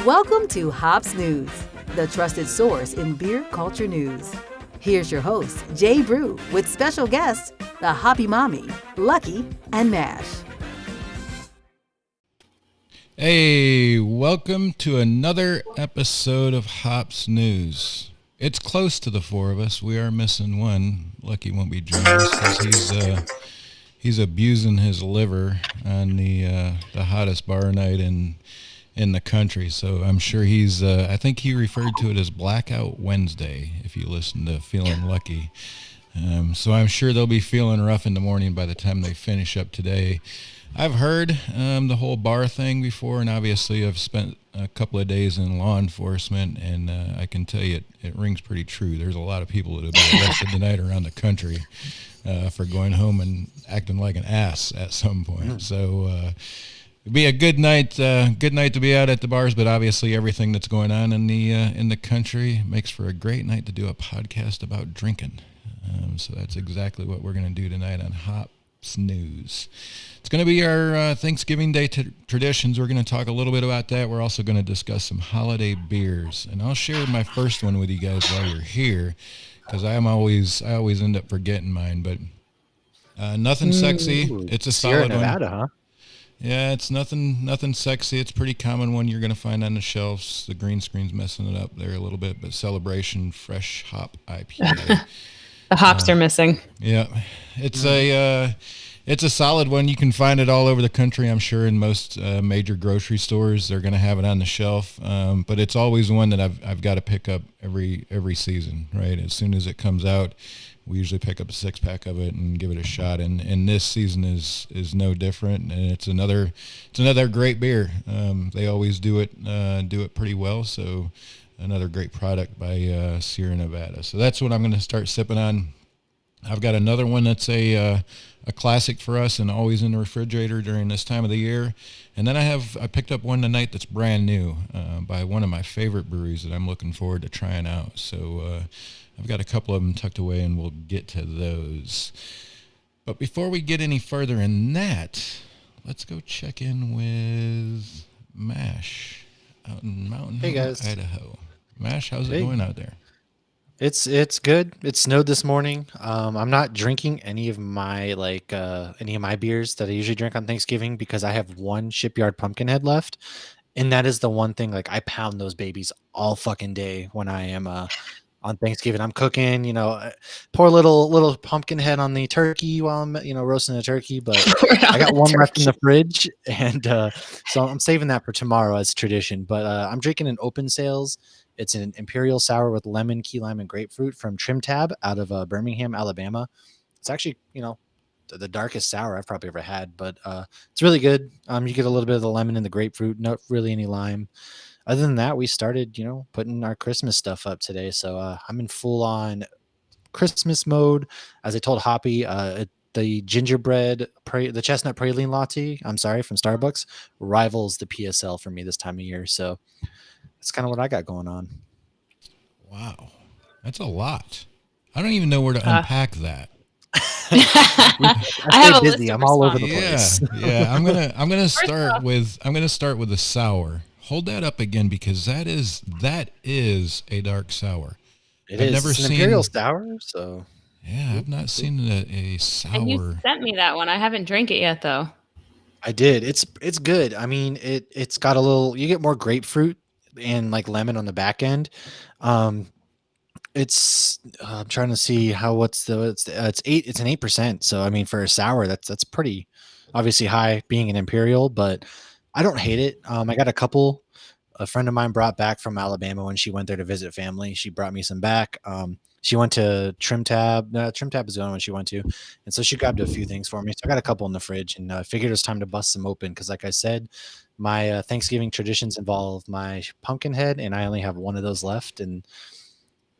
Welcome to Hops News, the trusted source in beer culture news. Here's your host, Jay Brew, with special guests, the Hoppy Mommy, Lucky, and Mash. Hey, welcome to another episode of Hops News. It's close to the four of us. We are missing one. Lucky won't be joining us because he's abusing his liver on the hottest bar night in the country. So I'm sure he's, I think he referred to it as Blackout Wednesday, if you listen to Feeling Lucky. So I'm sure they'll be feeling rough in the morning by the time they finish up today. I've heard the whole bar thing before, and obviously I've spent a couple of days in law enforcement, and I can tell you it rings pretty true. There's a lot of people that have been arrested tonight around the country for going home and acting like an ass at some point. So it'd be a good night to be out at the bars, but obviously everything that's going on in the country makes for a great night to do a podcast about drinking. So that's exactly what we're going to do tonight on Hops News. It's going to be our Thanksgiving Day traditions. We're going to talk a little bit about that. We're also going to discuss some holiday beers, and I'll share my first one with you guys while you're here, because I always end up forgetting mine. But nothing sexy. It's a solid one. Nevada, huh? Yeah, it's nothing sexy. It's a pretty common one you're going to find on the shelves. The green screen's messing it up there a little bit, but Celebration Fresh Hop IPA. The hops are missing. Yeah, it's a solid one. You can find it all over the country, I'm sure, in most major grocery stores. They're going to have it on the shelf, but it's always one that I've got to pick up every season, right? As soon as it comes out, we usually pick up a 6-pack of it and give it a shot. And this season is no different. And it's another great beer. They always do it pretty well. So another great product by Sierra Nevada. So that's what I'm going to start sipping on. I've got another one that's a classic for us and always in the refrigerator during this time of the year. And then I picked up one tonight that's brand new by one of my favorite breweries that I'm looking forward to trying out. So I've got a couple of them tucked away, and we'll get to those. But before we get any further in that, let's go check in with Mash out in Mountain Home, Idaho. Mash, how's it going out there? It's good. It snowed this morning. I'm not drinking any of my beers that I usually drink on Thanksgiving because I have one Shipyard Pumpkinhead left, and that is the one thing, like, I pound those babies all fucking day when I am on Thanksgiving. I'm cooking, pour a little pumpkin head on the turkey while I'm, roasting the turkey. But I got one left in the fridge, and so I'm saving that for tomorrow as tradition. But I'm drinking an Open Sales. It's an Imperial Sour with lemon, key lime, and grapefruit from Trim Tab out of Birmingham, Alabama. It's actually, the darkest sour I've probably ever had, but it's really good. You get a little bit of the lemon and the grapefruit, not really any lime. Other than that, we started, putting our Christmas stuff up today. So I'm in full on Christmas mode. As I told Hoppy, the the chestnut praline latte, I'm sorry, from Starbucks rivals the PSL for me this time of year. So that's kind of what I got going on. Wow, that's a lot. I don't even know where to unpack that. I have a list of I'm all over the Yeah, place. yeah. I'm gonna start with the sour. Hold that up again because that is a dark sour. It I've is. never It's an seen imperial sour, so Yeah, I've not seen a And you sour. sent me that one. I haven't drank it yet, though. I did. It's good. I mean, it's got a little. You get more grapefruit and like lemon on the back end. Um, it's I'm trying to see how it's 8. It's an 8%. So I mean, for a sour, that's pretty obviously high, being an imperial, but I don't hate it. I got a friend of mine brought back from Alabama when she went there to visit family. She brought me some back. She went to Trim Tab. Trim Tab is the only one she went to, and so she grabbed a few things for me. So I got a couple in the fridge, and figured it was time to bust some open because, like I said, my Thanksgiving traditions involve my pumpkin head, and I only have one of those left. And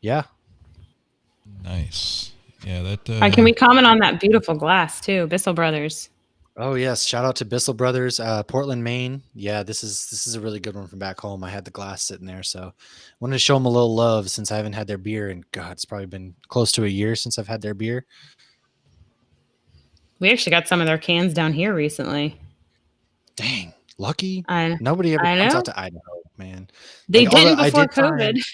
yeah, Nice. Yeah, that. Can we comment on that beautiful glass, too? Bissell Brothers. oh yes, shout out to Bissell Brothers, Portland, Maine. Yeah, this is a really good one from back home. I had the glass sitting there, so wanted to show them a little love since I haven't had their beer, and God, it's probably been close to a year since I've had their beer. We actually got some of their cans down here recently. Dang, lucky. I Nobody ever I comes know. out to Idaho, man. They Like, although didn't I before did find, COVID.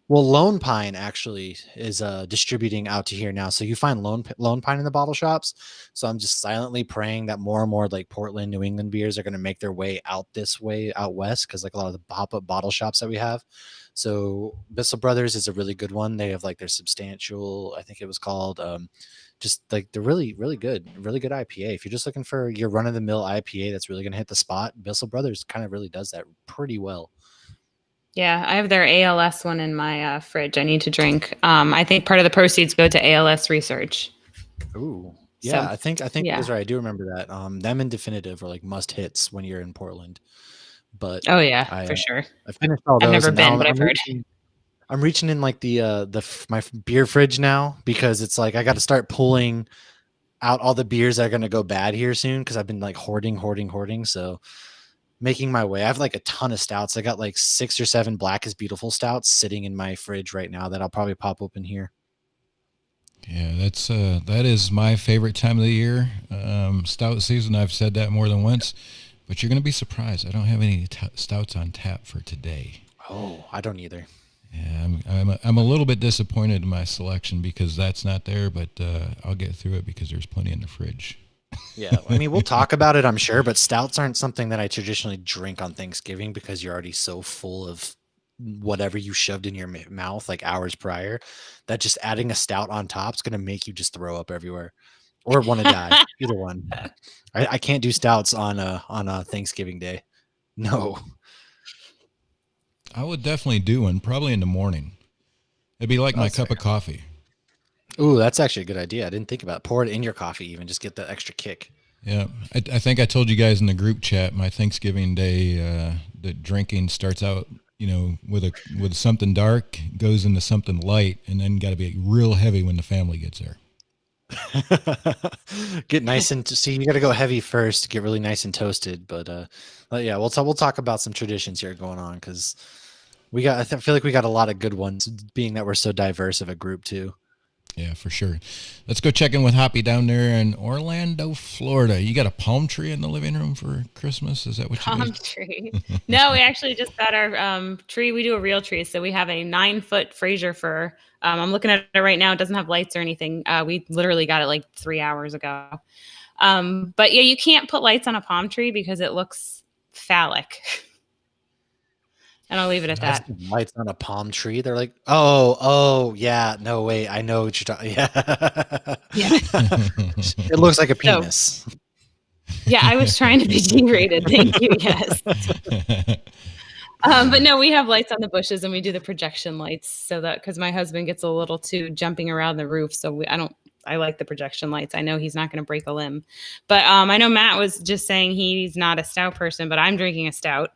well, Lone Pine actually is distributing out to here now. So you find Lone Pine in the bottle shops. So I'm just silently praying that more and more like Portland, New England beers are going to make their way out this way out west, because like a lot of the pop-up bottle shops that we have. So Bissell Brothers is a really good one. They have like their substantial, I think it was called, just like they're really really good IPA. If you're just looking for your run-of-the-mill IPA that's really going to hit the spot, Bissell Brothers kind of really does that pretty well. Yeah, I have their ALS one in my fridge. I need to drink. I think part of the proceeds go to ALS research. Ooh, So, yeah, I think yeah. that's right. I do remember that. Them and Definitive are like must hits when you're in Portland. But Oh, yeah, I for sure. I finished all I've those, never and now been, but I've heard. I'm reaching in like my beer fridge now, because it's like I got to start pulling out all the beers that are going to go bad here soon, because I've been like hoarding. So making my way. I have like a ton of stouts. I got like 6 or 7 Black is Beautiful stouts sitting in my fridge right now that I'll probably pop open here. Yeah, that is my favorite time of the year. Stout season. I've said that more than once, but you're going to be surprised. I don't have any stouts on tap for today. Oh, I don't either. Yeah, I'm a little bit disappointed in my selection because that's not there, but I'll get through it because there's plenty in the fridge. Yeah, I mean, we'll talk about it, I'm sure, but stouts aren't something that I traditionally drink on Thanksgiving because you're already so full of whatever you shoved in your mouth like hours prior, that just adding a stout on top is going to make you just throw up everywhere or want to die. Either one. I can't do stouts on a Thanksgiving day. No. I would definitely do one, probably in the morning. It'd be like my That's cup fair. of coffee. Ooh, that's actually a good idea. I didn't think about it. Pour it in your coffee, even just get that extra kick. Yeah, I think I told you guys in the group chat my Thanksgiving day, the drinking starts out, with something dark, goes into something light, and then got to be real heavy when the family gets there. Get nice and see. You got to go heavy first to get really nice and toasted. But yeah, we'll talk about some traditions here going on, because I feel like we got a lot of good ones, being that we're so diverse of a group too. Yeah, for sure. Let's go check in with Hoppy down there in Orlando, Florida. You got a palm tree in the living room for Christmas? Is that what you Palm guys? tree. No, we actually just got our tree. We do a real tree. So we have a 9-foot Fraser fir. I'm looking at it right now. It doesn't have lights or anything. We literally got it like 3 hours ago. But yeah, you can't put lights on a palm tree because it looks phallic. And I'll leave it at that. Lights on a palm tree. They're like, oh, yeah. No, wait. I know what you're talking. Yeah. Yeah. It looks like a penis. Yeah, I was trying to be G-rated. Thank you. Yes. But no, we have lights on the bushes, and we do the projection lights so that, because my husband gets a little too jumping around the roof, so I don't I like the projection lights. I know he's not going to break a limb. But I know Matt was just saying he's not a stout person, but I'm drinking a stout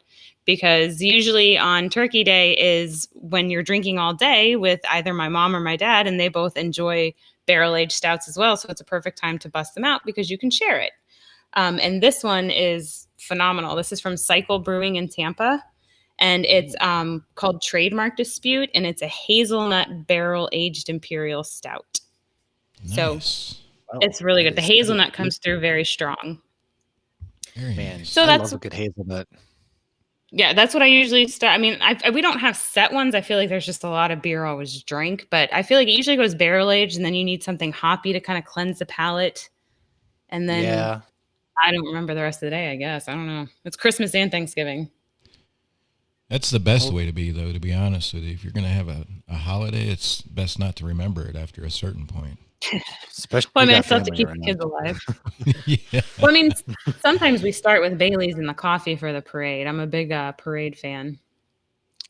because usually on Turkey Day is when you're drinking all day with either my mom or my dad, and they both enjoy barrel-aged stouts as well. So it's a perfect time to bust them out because you can share it. And this one is phenomenal. This is from Cycle Brewing in Tampa. And it's called Trademark Dispute, and it's a hazelnut barrel-aged imperial stout. Nice. So it's really good. The hazelnut comes through very strong. Very Man, nice. So I that's love a good hazelnut. Yeah, that's what I usually start. I mean, we don't have set ones. I feel like there's just a lot of beer I always drink, but I feel like it usually goes barrel aged, and then you need something hoppy to kind of cleanse the palate. And then I don't remember the rest of the day, I guess. I don't know. It's Christmas and Thanksgiving. That's the best way to be, though, to be honest with you. If you're going to have a holiday, it's best not to remember it after a certain point. Especially Well, I mean, I still have to keep the kids alive. Yeah. Well, I mean, sometimes we start with Bailey's and the coffee for the parade. I'm a big parade fan.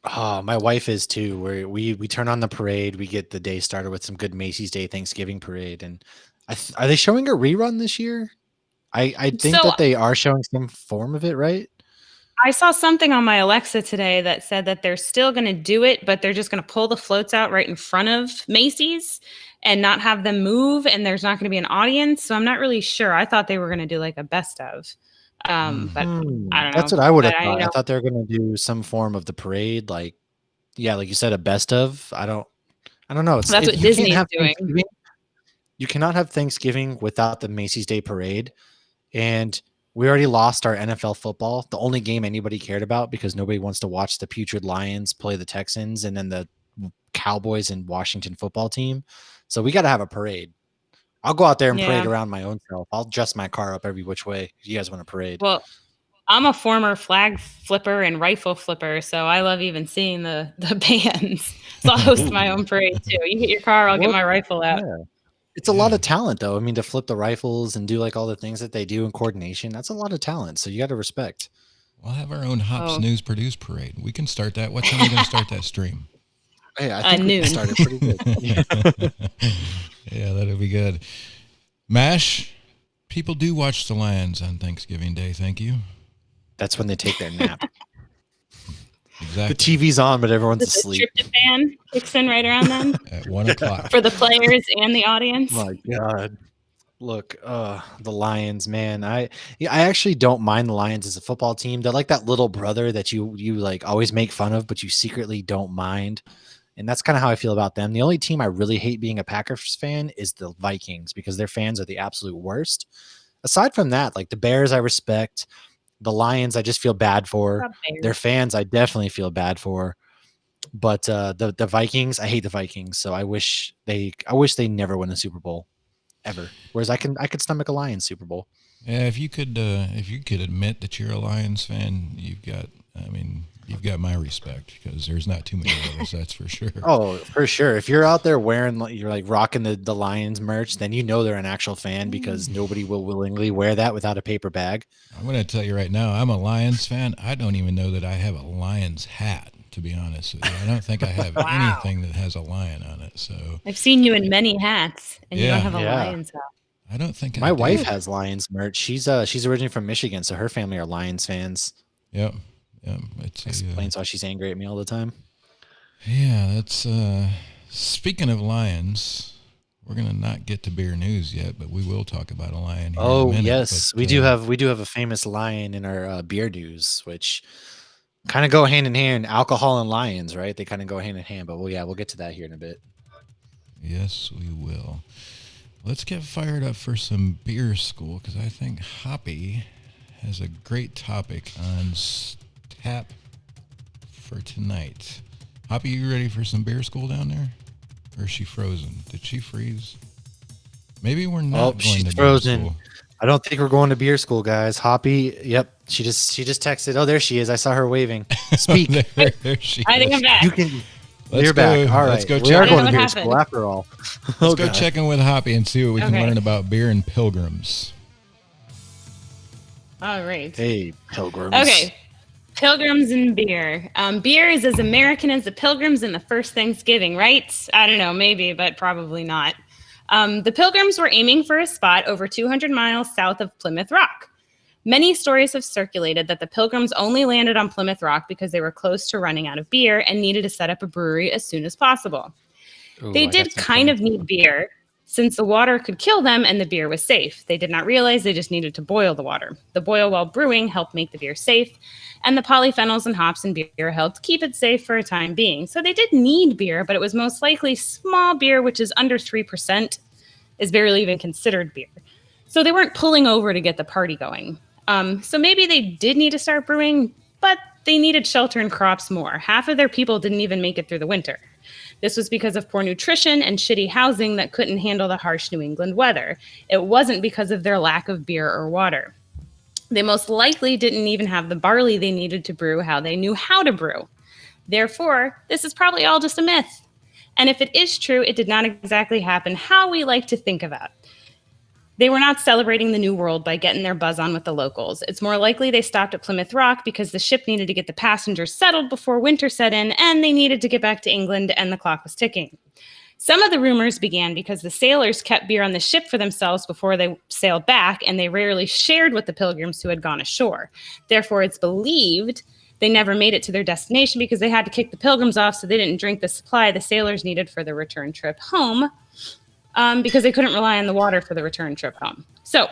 Oh, my wife is too. Where we turn on the parade, we get the day started with some good Macy's Day Thanksgiving parade. And are they showing a rerun this year? I think that they are showing some form of it, right? I saw something on my Alexa today that said that they're still going to do it, but they're just going to pull the floats out right in front of Macy's and not have them move, and there's not going to be an audience. So I'm not really sure. I thought they were going to do like a best of, but I don't know. That's what I would have But thought. I thought they were going to do some form of the parade, like you said, a best of. I don't know. That's what Disney's doing. You cannot have Thanksgiving without the Macy's Day Parade, and we already lost our NFL football, the only game anybody cared about because nobody wants to watch the putrid Lions play the Texans and then the Cowboys and Washington football team. So we got to have a parade. I'll go out there and parade around my own self. I'll dress my car up every which way if you guys want to parade. Well, I'm a former flag flipper and rifle flipper, so I love even seeing the bands. So I'll host my own parade too. You get your car, I'll get my rifle out. Yeah. It's a lot of talent, though. I mean, to flip the rifles and do like all the things that they do in coordination, that's a lot of talent. So you got to respect. We'll have our own Hops News Produce parade. We can start that. What time are we going to start that stream? Hey, I think we can start it pretty good. Yeah, that'll be good. MASH, people do watch the Lions on Thanksgiving Day. Thank you. That's when they take their nap. Exactly. The TV's on, but everyone's asleep. The tryptophan kicks in right around then At 1 o'clock. for the players and the audience. My God. Look, the Lions, man. I actually don't mind the Lions as a football team. They're like that little brother that you like always make fun of, but you secretly don't mind. And that's kind of how I feel about them. The only team I really hate being a Packers fan is the Vikings because their fans are the absolute worst. Aside from that, like the Bears, I respect. The Lions, I just feel bad for. Their fans, I definitely feel bad for. But the Vikings, I hate the Vikings. So I wish they never win a Super Bowl ever. Whereas I could stomach a Lions Super Bowl. Yeah, if you could admit that you're a Lions fan, you've got my respect because there's not too many of us, that's for sure. Oh, for sure. If you're out there you're like rocking the Lions merch, then you know they're an actual fan because nobody will willingly wear that without a paper bag. I'm going to tell you right now, I'm a Lions fan. I don't even know that I have a Lions hat, to be honest with you. I don't think I have anything that has a lion on it. So I've seen you in many hats, and you don't have a Lions hat. I don't think my wife has Lions merch. She's originally from Michigan, so her family are Lions fans. Yep. It explains why she's angry at me all the time. Yeah, that's speaking of lions, we're gonna not get to beer news yet, but we will talk about a lion here in a minute, yes, but, we do have a famous lion in our beer news, which kind of go hand in hand. Alcohol and lions, right? They kind of go hand in hand. But we'll get to that here in a bit. Yes, we will. Let's get fired up for some beer school because I think Hoppy has a great topic on tap for tonight. Hoppy, you ready for some beer school down there? Or is she frozen? Did she freeze? Maybe we're not going to frozen. beer school. I don't think we're going to beer school, guys. Hoppy, yep. She just texted. Oh, there she is. I saw her waving. Speak. there she I think I'm back. You're back. All right. Let's go we are going to beer happened. school after all. Let's go check in with Hoppy and see what we can learn about beer and Pilgrims. All right. Hey, Pilgrims. Okay. Pilgrims and beer. Beer is as American as the Pilgrims and the first Thanksgiving, right? I don't know, maybe, but probably not. The Pilgrims were aiming for a spot over 200 miles south of Plymouth Rock. Many stories have circulated that the Pilgrims only landed on Plymouth Rock because they were close to running out of beer and needed to set up a brewery as soon as possible. They did kind of need beer, since the water could kill them and the beer was safe. They did not realize they just needed to boil the water. The boil while brewing helped make the beer safe, and the polyphenols and hops in beer helped keep it safe for a time being. So they did need beer, but it was most likely small beer, which is under 3%, is barely even considered beer. So they weren't pulling over to get the party going. So maybe they did need to start brewing, but they needed shelter and crops more. Half of their people didn't even make it through the winter. This was because of poor nutrition and shitty housing that couldn't handle the harsh New England weather. It wasn't because of their lack of beer or water. They most likely didn't even have the barley they needed to brew how they knew how to brew. Therefore, this is probably all just a myth. And if it is true, it did not exactly happen how we like to think about. They were not celebrating the new world by getting their buzz on with the locals. It's more likely they stopped at Plymouth Rock because the ship needed to get the passengers settled before winter set in, and they needed to get back to England, and the clock was ticking. Some of the rumors began because the sailors kept beer on the ship for themselves before they sailed back, and they rarely shared with the Pilgrims who had gone ashore. Therefore, it's believed they never made it to their destination because they had to kick the Pilgrims off so they didn't drink the supply the sailors needed for the return trip home. Because they couldn't rely on the water for the return trip home. So,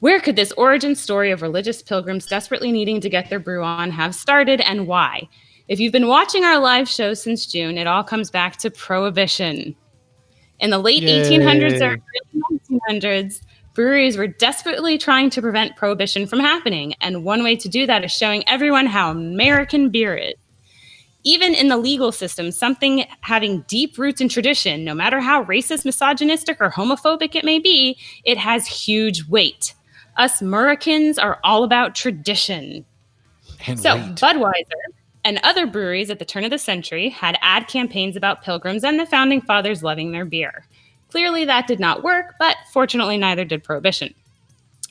where could this origin story of religious pilgrims desperately needing to get their brew on have started, and why? If you've been watching our live show since June, it all comes back to Prohibition. In the late 1800s or early 1900s, breweries were desperately trying to prevent Prohibition from happening, and one way to do that is showing everyone how American beer is. Even in the legal system, something having deep roots in tradition, no matter how racist, misogynistic, or homophobic it may be, it has huge weight. Us Americans are all about tradition. Budweiser and other breweries at the turn of the century had ad campaigns about pilgrims and the founding fathers loving their beer. Clearly that did not work, but fortunately neither did Prohibition.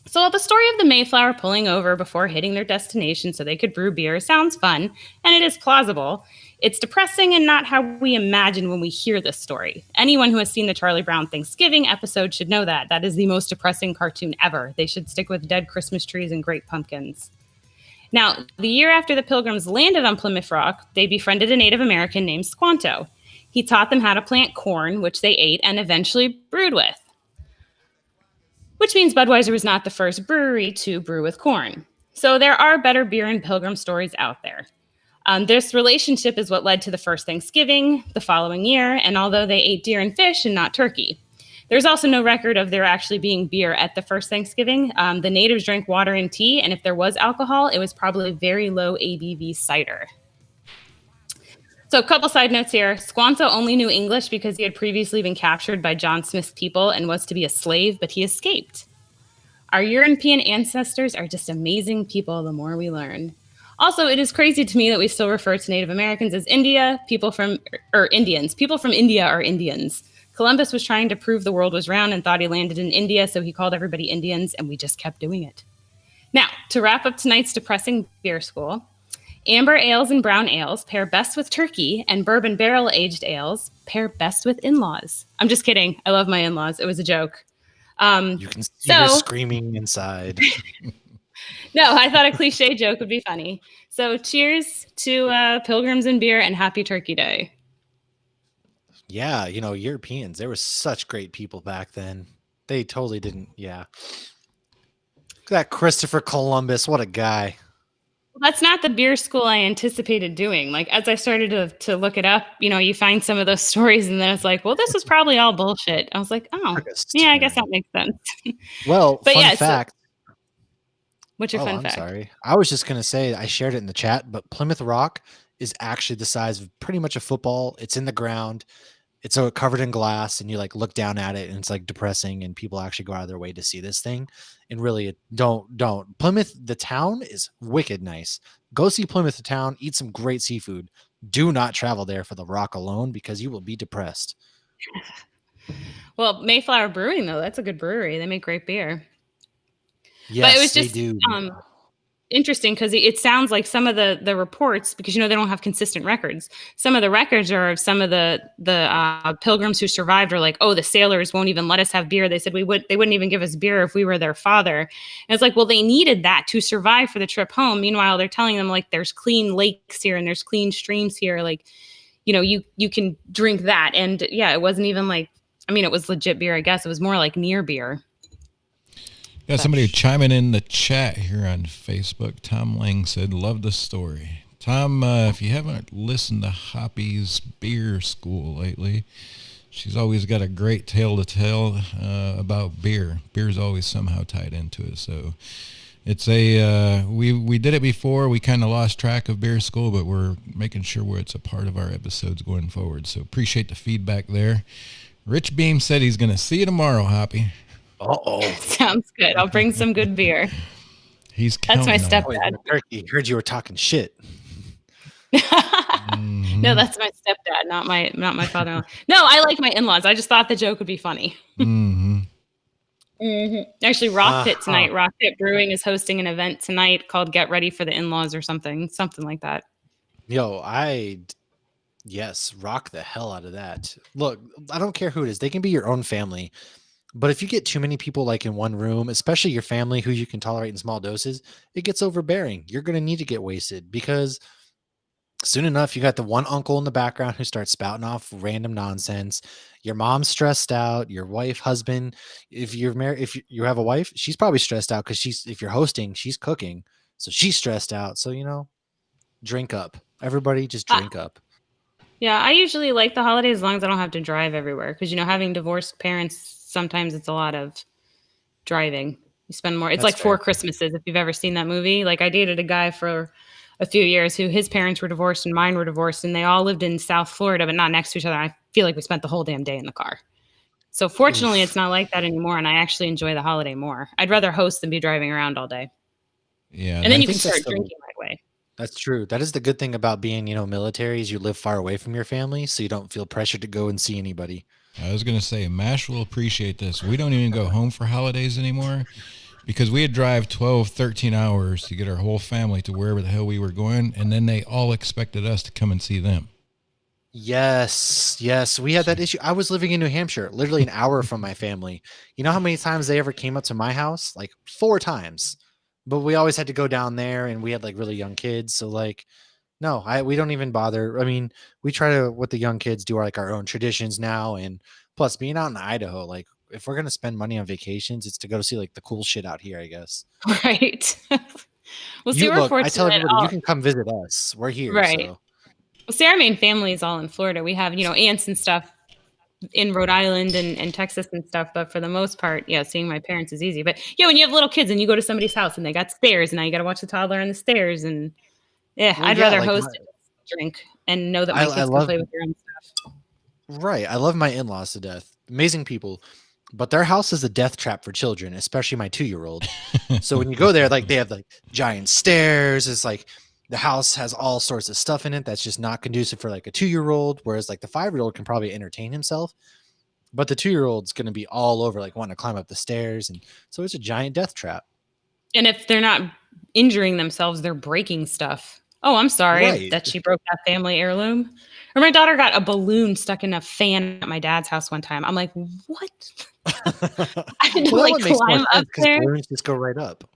So the story of the Mayflower pulling over before hitting their destination so they could brew beer sounds fun, and it is plausible. It's depressing and not how we imagine when we hear this story. Anyone who has seen the Charlie Brown Thanksgiving episode should know that. That is the most depressing cartoon ever. They should stick with dead Christmas trees and great pumpkins. Now, the year after the Pilgrims landed on Plymouth Rock, they befriended a Native American named Squanto. He taught them how to plant corn, which they ate and eventually brewed with. Which means Budweiser was not the first brewery to brew with corn. So there are better beer and pilgrim stories out there. This relationship is what led to the first Thanksgiving the following year, and although they ate deer and fish and not turkey. There's also no record of there actually being beer at the first Thanksgiving. The natives drank water and tea, and if there was alcohol, it was probably very low ABV cider. So a couple side notes here. Squanto only knew English because he had previously been captured by John Smith's people and was to be a slave, but he escaped. Our European ancestors are just amazing people the more we learn. Also, it is crazy to me that we still refer to Native Americans as Indians. People from India are Indians. Columbus was trying to prove the world was round and thought he landed in India, so he called everybody Indians, and we just kept doing it. Now, to wrap up tonight's depressing beer school, amber ales and brown ales pair best with turkey, and bourbon barrel-aged ales pair best with in-laws. I'm just kidding. I love my in-laws. It was a joke. You can see her screaming inside. No, I thought a cliche joke would be funny. So cheers to Pilgrims and beer and happy Turkey Day. Yeah, Europeans, they were such great people back then. They totally didn't. Yeah. Look at that Christopher Columbus. What a guy. That's not the beer school I anticipated doing. Like, as I started to look it up, you find some of those stories and then it's like, well, this was probably all bullshit. I was like, oh, yeah, I guess that makes sense. Well, but fun fact. What's your fun fact? Sorry. I was just going to say, I shared it in the chat, but Plymouth Rock is actually the size of pretty much a football. It's in the ground. It's covered in glass, and you look down at it, and it's depressing, and people actually go out of their way to see this thing. And really, don't. Plymouth, the town, is wicked nice. Go see Plymouth, the town. Eat some great seafood. Do not travel there for the rock alone because you will be depressed. Well, Mayflower Brewing, though, that's a good brewery. They make great beer. Yes, but it was just, they do. interesting because it sounds like some of the reports, because they don't have consistent records. Some of the records are of some of the pilgrims who survived are like, oh, the sailors won't even let us have beer. They said they wouldn't even give us beer if we were their father. And it's like, well, they needed that to survive for the trip home. Meanwhile, they're telling them like there's clean lakes here and there's clean streams here. Like, you can drink that. And yeah, it wasn't even like, it was legit beer, I guess. It was more like near beer. Got somebody chiming in the chat here on Facebook. Tom Lang said, love the story. Tom, if you haven't listened to Hoppy's beer school lately, she's always got a great tale to tell about beer. Beer's always somehow tied into it. So it's we did it before. We kind of lost track of beer school, but we're making sure it's a part of our episodes going forward. So appreciate the feedback there. Rich Beam said he's going to see you tomorrow, Hoppy. Uh-oh. Sounds good. I'll bring some good beer. That's my stepdad. He heard you were talking shit. No, that's my stepdad, not my father-in-law. No, I like my in-laws. I just thought the joke would be funny. Actually, Rock Pit tonight. Rock Pit Brewing is hosting an event tonight called "Get Ready for the In-Laws" or something like that. Yo, yes, rock the hell out of that. Look, I don't care who it is. They can be your own family. But if you get too many people like in one room, especially your family who you can tolerate in small doses, it gets overbearing. You're going to need to get wasted because soon enough, you got the one uncle in the background who starts spouting off random nonsense. Your mom's stressed out. Your wife, husband, if you're married, if you have a wife, she's probably stressed out because if you're hosting, she's cooking. So she's stressed out. So, drink up. Everybody just drink up. Yeah, I usually like the holidays as long as I don't have to drive everywhere because, having divorced parents, sometimes it's a lot of driving. You spend more. It's like Four Christmases, if you've ever seen that movie. Like I dated a guy for a few years who his parents were divorced and mine were divorced, and they all lived in South Florida, but not next to each other. I feel like we spent the whole damn day in the car. So fortunately, it's not like that anymore, and I actually enjoy the holiday more. I'd rather host than be driving around all day. Yeah, and then you can start drinking right away. That's true. That is the good thing about being, military is you live far away from your family, so you don't feel pressured to go and see anybody. I was going to say, MASH will appreciate this. We don't even go home for holidays anymore because we had drive 12, 13 hours to get our whole family to wherever the hell we were going, and then they all expected us to come and see them. Yes. We had that issue. I was living in New Hampshire, literally an hour from my family. You know how many times they ever came up to my house? Like 4 times. But we always had to go down there, and we had like really young kids. So like, no, we don't even bother. I mean, we try to, what the young kids do are like our own traditions now. And plus being out in Idaho, like if we're going to spend money on vacations, it's to go see like the cool shit out here, I guess. Right. Well, see, we're fortunate. I tell everybody, you can come visit us. We're here. Right. So. Well, see, our main family is all in Florida. We have, aunts and stuff in Rhode Island and Texas and stuff. But for the most part, seeing my parents is easy. But when you have little kids and you go to somebody's house and they got stairs and now you got to watch the toddler on the stairs and I'd rather host and drink and know that my kids can play with their own stuff. Right. I love my in-laws to death. Amazing people. But their house is a death trap for children, especially my 2-year-old. So when you go there, like they have like giant stairs. It's like the house has all sorts of stuff in it that's just not conducive for like a 2-year-old. Whereas like the 5-year-old can probably entertain himself. But the 2-year-old's going to be all over, like wanting to climb up the stairs. And so it's a giant death trap. And if they're not injuring themselves, they're breaking stuff. Oh, I'm sorry that she broke that family heirloom. Or my daughter got a balloon stuck in a fan at my dad's house one time. I'm like, what? I had to climb up there. Balloons just go right up.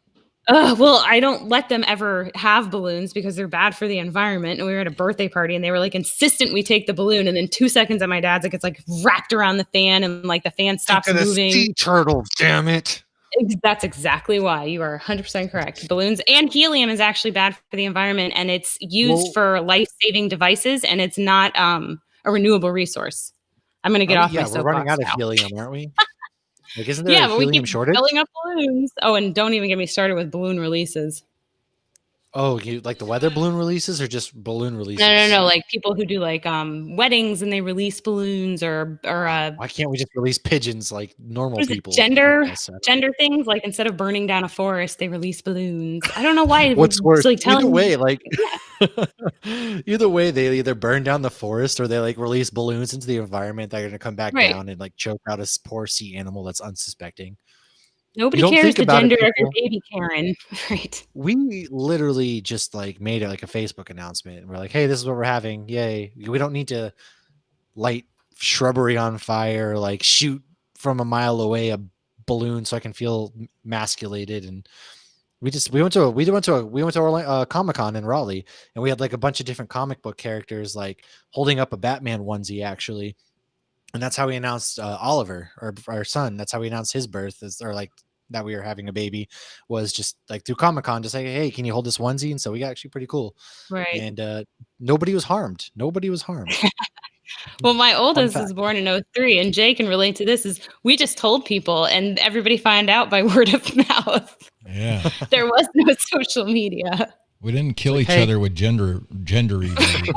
Well, I don't let them ever have balloons because they're bad for the environment. And we were at a birthday party and they were like insistent we take the balloon. And then 2 seconds at my dad's, it gets like wrapped around the fan and like the fan stops moving. Sea turtle, damn it. That's exactly why. You are 100% correct. Balloons and helium is actually bad for the environment, and it's used for life-saving devices, and it's not a renewable resource. I'm going to get off my soapbox. We're running out of helium, aren't we? Like, isn't there a helium shortage? Filling up balloons. Oh, and don't even get me started with balloon releases. Oh, you like the weather balloon releases or just balloon releases? No. Like people who do like weddings and they release balloons or why can't we just release pigeons like normal people? Gender things, like instead of burning down a forest, they release balloons. I don't know why. What's worse? Like either way, either way, they either burn down the forest or they like release balloons into the environment that are going to come back down and like choke out a poor sea animal that's unsuspecting. Nobody don't cares think the about it, gender of your people. baby, Karen. Right. We literally just like made it like a Facebook announcement, and we're like, "Hey, this is what we're having! Yay!" We don't need to light shrubbery on fire, like shoot from a mile away a balloon so I can feel masculated. And we went to Comic Con in Raleigh, and we had like a bunch of different comic book characters like holding up a Batman onesie actually, and that's how we announced Oliver, our son. That's how we announced his birth, or like that we were having a baby, was just like through Comic Con to say, hey, can you hold this onesie? And so we got actually pretty cool, Right. and nobody was harmed. Nobody was harmed. Well, my oldest fact. was born in 03, and Jay can relate to this. Is we just told people, and everybody found out by word of mouth. Yeah. There was no social media. We didn't kill like, each hey. other with gender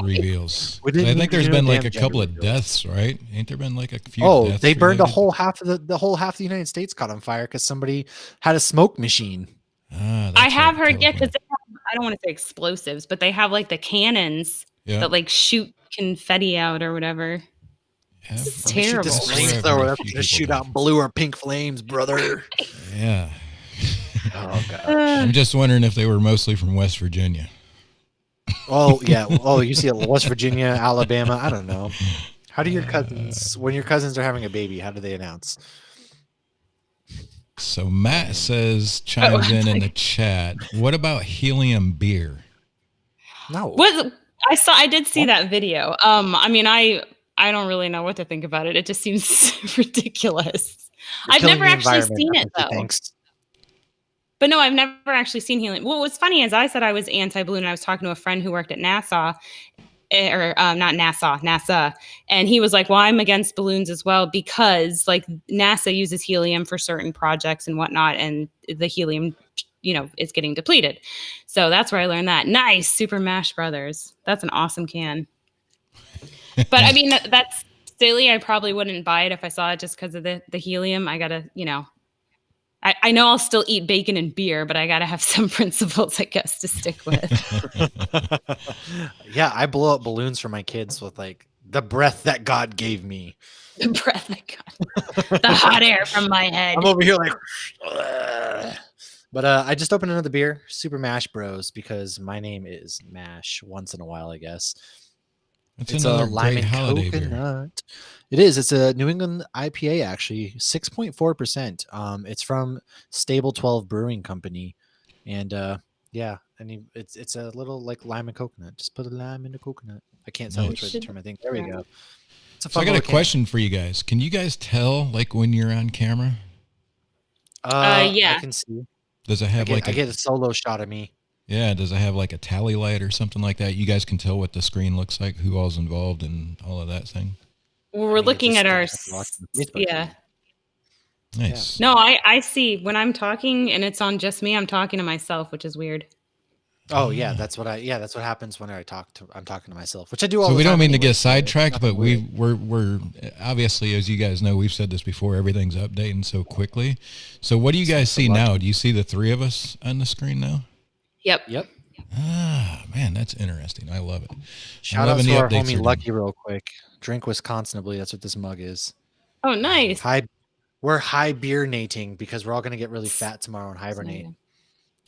reveals. We didn't I need think to there's do been no like damn a couple gender of reveals. deaths, right? Ain't there been like a few Oh, deaths they burned related? the whole half of the United States caught on fire because somebody had a smoke machine. Ah, I have right, heard, yeah, because California. I don't want to say explosives, but they have like the cannons Yeah. that like shoot confetti out or whatever. Yeah, It's Let me shoot terrible. this That's where I've heard flamethrower. a That's few gonna shoot people out blue or pink flames, brother. Yeah. Oh god. I'm just wondering if they were mostly from West Virginia. Oh yeah. Oh, you see West Virginia, Alabama. I don't know. How do your cousins, when your cousins are having a baby, how do they announce? So Matt chimes in the chat. What about helium beer? No. What I did see that video. I mean, I don't really know what to think about it. It just seems ridiculous. I've never actually seen it though. Thanks. But no, I've never actually seen helium. What was funny is I said I was anti-balloon, and I was talking to a friend who worked at NASA, or not NASA, and he was like, well, I'm against balloons as well because like NASA uses helium for certain projects and whatnot, and the helium, is getting depleted. So that's where I learned that. Nice, Super Mash Brothers. That's an awesome can. But I mean, that's silly. I probably wouldn't buy it if I saw it just because of the helium. I gotta, I know I'll still eat bacon and beer, but I got to have some principles, I guess, to stick with. Yeah, I blow up balloons for my kids with like the breath that God gave me. The breath that God, the hot air from my head. I'm over here like, ugh. But I just opened another beer, Super Mash Bros, because my name is Mash once in a while, I guess. It's another lime great and holiday coconut beer. It is. It's a New England IPA, actually, 6.4%. It's from Stable 12 Brewing Company, and yeah, I mean it's a little like lime and coconut. Just put a lime in the coconut. I can't tell which way to term. I think there we go. So I got a question for you guys. Can you guys tell like when you're on camera? Yeah, I can see. Does it have I get a solo shot of me. Yeah, does it have like a tally light or something like that? You guys can tell what the screen looks like, who all's involved, and all of that thing. We're looking at our yeah. Nice. No, I see when I'm talking and it's on just me. I'm talking to myself, which is weird. Oh yeah, that's what happens when I'm talking to myself, which I do all so the time. we don't mean anyway, to get sidetracked, but weird. we're obviously, as you guys know, we've said this before, everything's updating so quickly. So what do you guys see now? Do you see the three of us on the screen now? Yep. Ah, man, that's interesting. I love it. Shout out to our homie Lucky real quick. Drink Wisconsinably. That's what this mug is. Oh, nice. We're hibernating because we're all going to get really fat tomorrow and hibernate.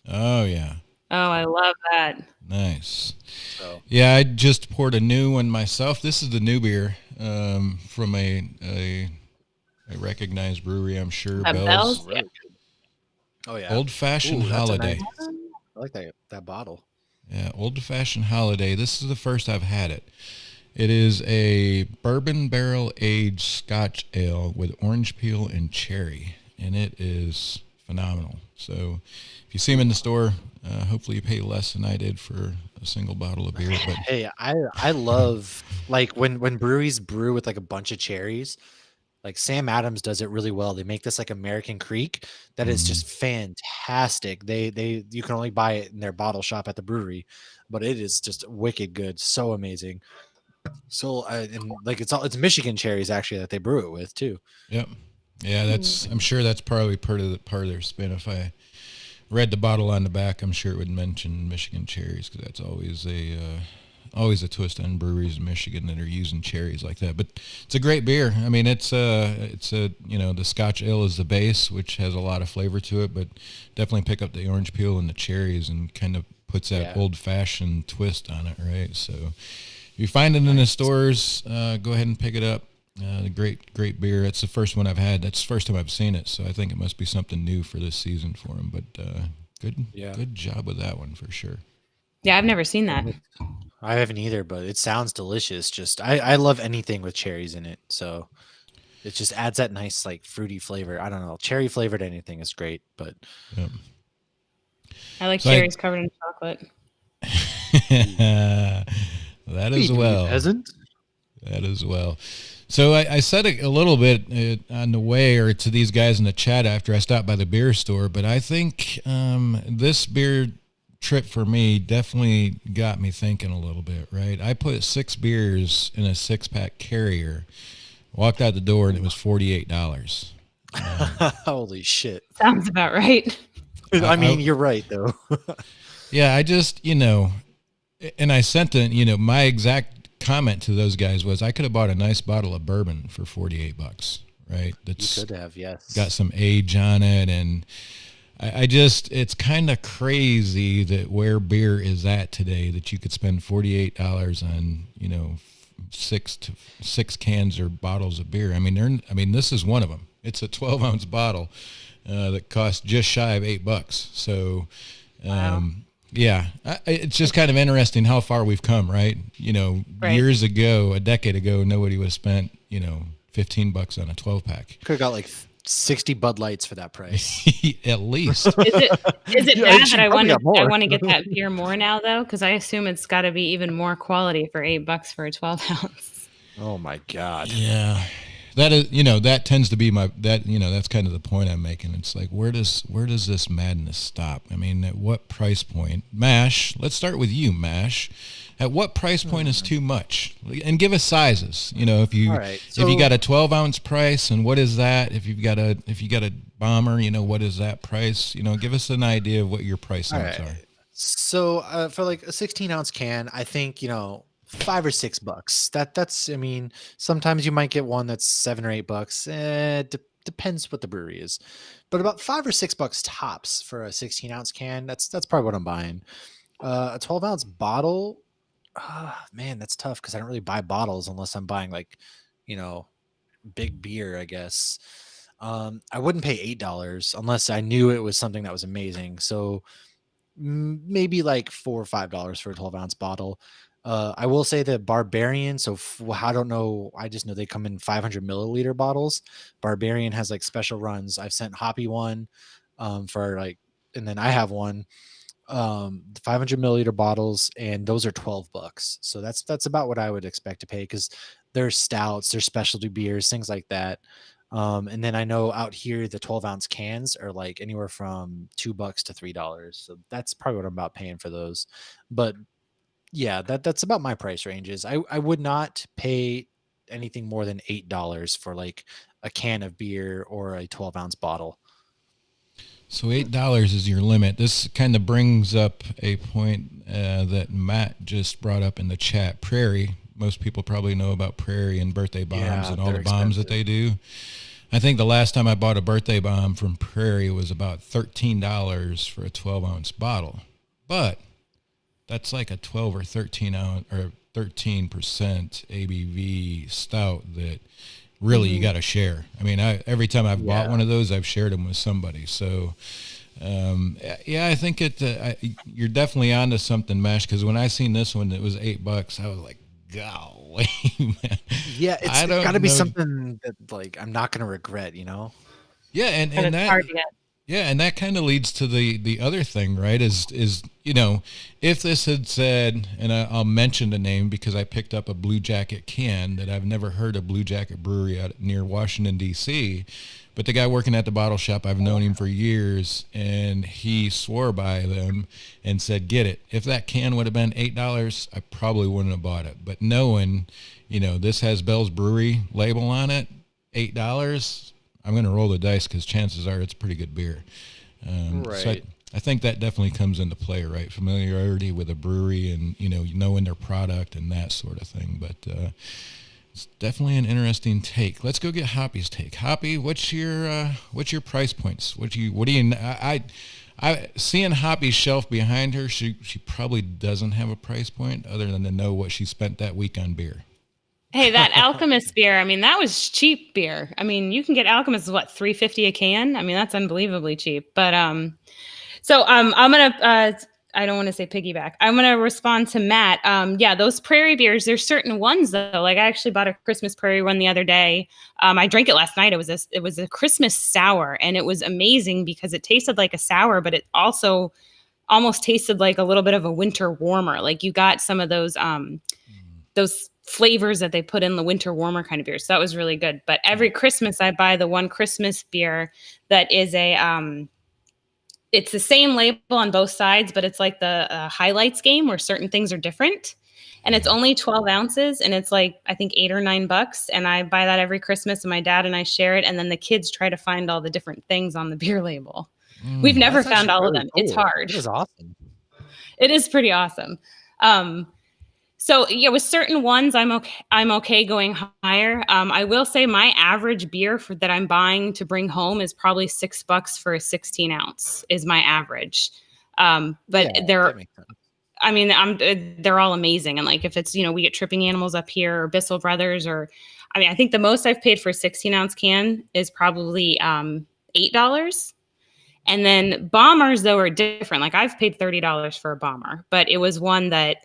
Oh, yeah. Oh, I love that. Nice. So. Yeah, I just poured a new one myself. This is the new beer from a recognized brewery, I'm sure. Bell's. Yeah. Oh, yeah. Old Fashioned Holiday. I like that bottle. Yeah, Old Fashioned Holiday. This is the first I've had it. It is a bourbon barrel aged Scotch ale with orange peel and cherry, and it is phenomenal. So if you see them in the store, hopefully you pay less than I did for a single bottle of beer. But hey, I love like when breweries brew with like a bunch of cherries. Like Sam Adams does it really well. They make this like American Creek that is just fantastic. You can only buy it in their bottle shop at the brewery, but it is just wicked good, so amazing. So and like it's Michigan cherries actually that they brew it with too. Yep. Yeah, I'm sure that's probably part of their spin. If I read the bottle on the back, I'm sure it would mention Michigan cherries because that's always a always a twist on breweries in Michigan that are using cherries like that. But it's a great beer. I mean, it's a the Scotch ale is the base, which has a lot of flavor to it, but definitely pick up the orange peel and the cherries and kind of puts that old fashioned twist on it, right? So if you find it in the stores, go ahead and pick it up. Great beer. It's the first one I've had. That's the first time I've seen it, so I think it must be something new for this season for them. But good job with that one for sure. Yeah, I've never seen that. I haven't either, but it sounds delicious. Just I love anything with cherries in it, so it just adds that nice like fruity flavor. I don't know, cherry flavored anything is great, but I like cherries covered in chocolate. That as well. Peasant. That as well. So I said it a little bit on the way or to these guys in the chat after I stopped by the beer store, but I think this beer trip for me definitely got me thinking a little bit, right? I put 6 beers in a 6-pack carrier, walked out the door, and it was $48. Holy shit. Sounds about right. I mean, you're right, though. Yeah, I just, and I sent my exact comment to those guys was I could have bought a nice bottle of bourbon for $48, right? That's you could have, yes. Got some age on it, and I just, it's kind of crazy that where beer is at today, that you could spend $48 on, 6 cans or bottles of beer. I mean, this is one of them. It's a 12-ounce bottle that costs just shy of $8. So, wow. Yeah, it's just kind of interesting how far we've come, right? Years ago, a decade ago, nobody would have spent, $15 on a 12-pack. Could have got like 60 Bud Lights for that price. At least. Is it bad that I want to get that beer more now, though? Because I assume it's got to be even more quality for $8 for a 12-ounce. Oh, my God. Yeah. That is, that tends to be that's kind of the point I'm making. It's like, where does this madness stop? I mean, at what price point? MASH, let's start with you, MASH. At what price point is too much? And give us sizes. If you if you got a 12-ounce price, and what is that? If you got a bomber, what is that price? Give us an idea of what your price points are. So for like a 16-ounce can, I think $5 or $6. That's I mean, sometimes you might get one that's $7 or $8. Depends what the brewery is, but about $5 or $6 tops for a 16-ounce can. That's probably what I'm buying. A 12-ounce bottle, man, that's tough because I don't really buy bottles unless I'm buying like, big beer, I guess. I wouldn't pay $8 unless I knew it was something that was amazing. So maybe like $4 or $5 for a 12-ounce bottle. I will say that Barbarian, I don't know, I just know they come in 500 milliliter bottles. Barbarian has like special runs. I've sent Hoppy one for like, and then I have one, 500 milliliter bottles, and those are $12. So that's about what I would expect to pay, because they're stouts, they're specialty beers, things like that. And then I know out here the 12-ounce cans are like anywhere from $2 to $3. So that's probably what I'm about paying for those. But yeah, that's about my price ranges. I would not pay anything more than $8 for like a can of beer or a 12-ounce bottle. So $8 is your limit. This kind of brings up a point that Matt just brought up in the chat. Prairie. Most people probably know about Prairie and birthday bombs and all the bombs that they do. I think the last time I bought a birthday bomb from Prairie was about $13 for a 12-ounce bottle. But that's like a 12 or 13 ounce or 13% ABV stout that really you got to share. I mean, every time I've bought one of those, I've shared them with somebody. So, I think you're definitely onto something, Mash. Because when I seen this one, it was $8. I was like, golly, man. Yeah, it's got to be something that like I'm not going to regret, Yeah, and that. Hard to get. Yeah, and that kind of leads to the other thing, right? Is if this had said, and I'll mention the name because I picked up a Blue Jacket can that I've never heard of, Blue Jacket Brewery out near Washington, D.C., but the guy working at the bottle shop, I've known him for years, and he swore by them and said, get it. If that can would have been $8, I probably wouldn't have bought it. But knowing, this has Bell's Brewery label on it, $8, I'm going to roll the dice because chances are it's pretty good beer. Right. I think that definitely comes into play, right? Familiarity with a brewery and, knowing their product and that sort of thing. But it's definitely an interesting take. Let's go get Hoppy's take. Hoppy, what's your price points? What do you, I seeing Hoppy's shelf behind her, she probably doesn't have a price point other than to know what she spent that week on beer. Hey, that Alchemist beer, I mean, that was cheap beer. I mean, you can get Alchemist, what, $3.50 a can? I mean, that's unbelievably cheap. But I'm gonna I don't want to say piggyback. I'm gonna respond to Matt. Yeah, those prairie beers, there's certain ones though. Like I actually bought a Christmas prairie one the other day. I drank it last night. It was a Christmas sour, and it was amazing because it tasted like a sour, but it also almost tasted like a little bit of a winter warmer. Like you got some of those flavors that they put in the winter warmer kind of beer. So that was really good. But every Christmas I buy the one Christmas beer that is it's the same label on both sides, but it's like the highlights game where certain things are different. And it's only 12 ounces and it's like, I think $8 or $9. And I buy that every Christmas and my dad and I share it. And then the kids try to find all the different things on the beer label. We've never found all of them. Cool. It's hard. It is awesome. It is pretty awesome. So yeah, with certain ones, I'm okay going higher. I will say my average beer that I'm buying to bring home is probably $6 for a 16 ounce is my average. But yeah, I mean, they're all amazing. And like, if it's, we get Tripping Animals up here or Bissell Brothers, I think the most I've paid for a 16 ounce can is probably $8. And then bombers though are different. Like I've paid $30 for a bomber, but it was one that,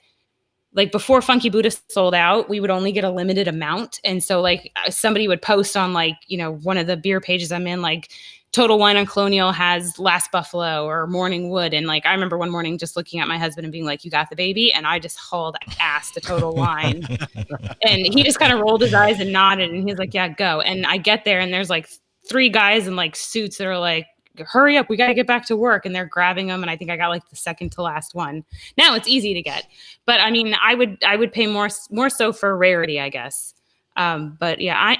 like before Funky Buddha sold out, we would only get a limited amount. And so like somebody would post on like, one of the beer pages I'm in, like Total Wine on Colonial has Last Buffalo or Morning Wood. And like, I remember one morning just looking at my husband and being like, you got the baby? And I just hauled ass to Total Wine. And he just kind of rolled his eyes and nodded. And he's like, yeah, go. And I get there and there's like 3 guys in like suits that are like, hurry up, we got to get back to work. And they're grabbing them. And I think I got like the second to last one. Now it's easy to get, but I mean, I would pay more so for rarity, I guess. But yeah,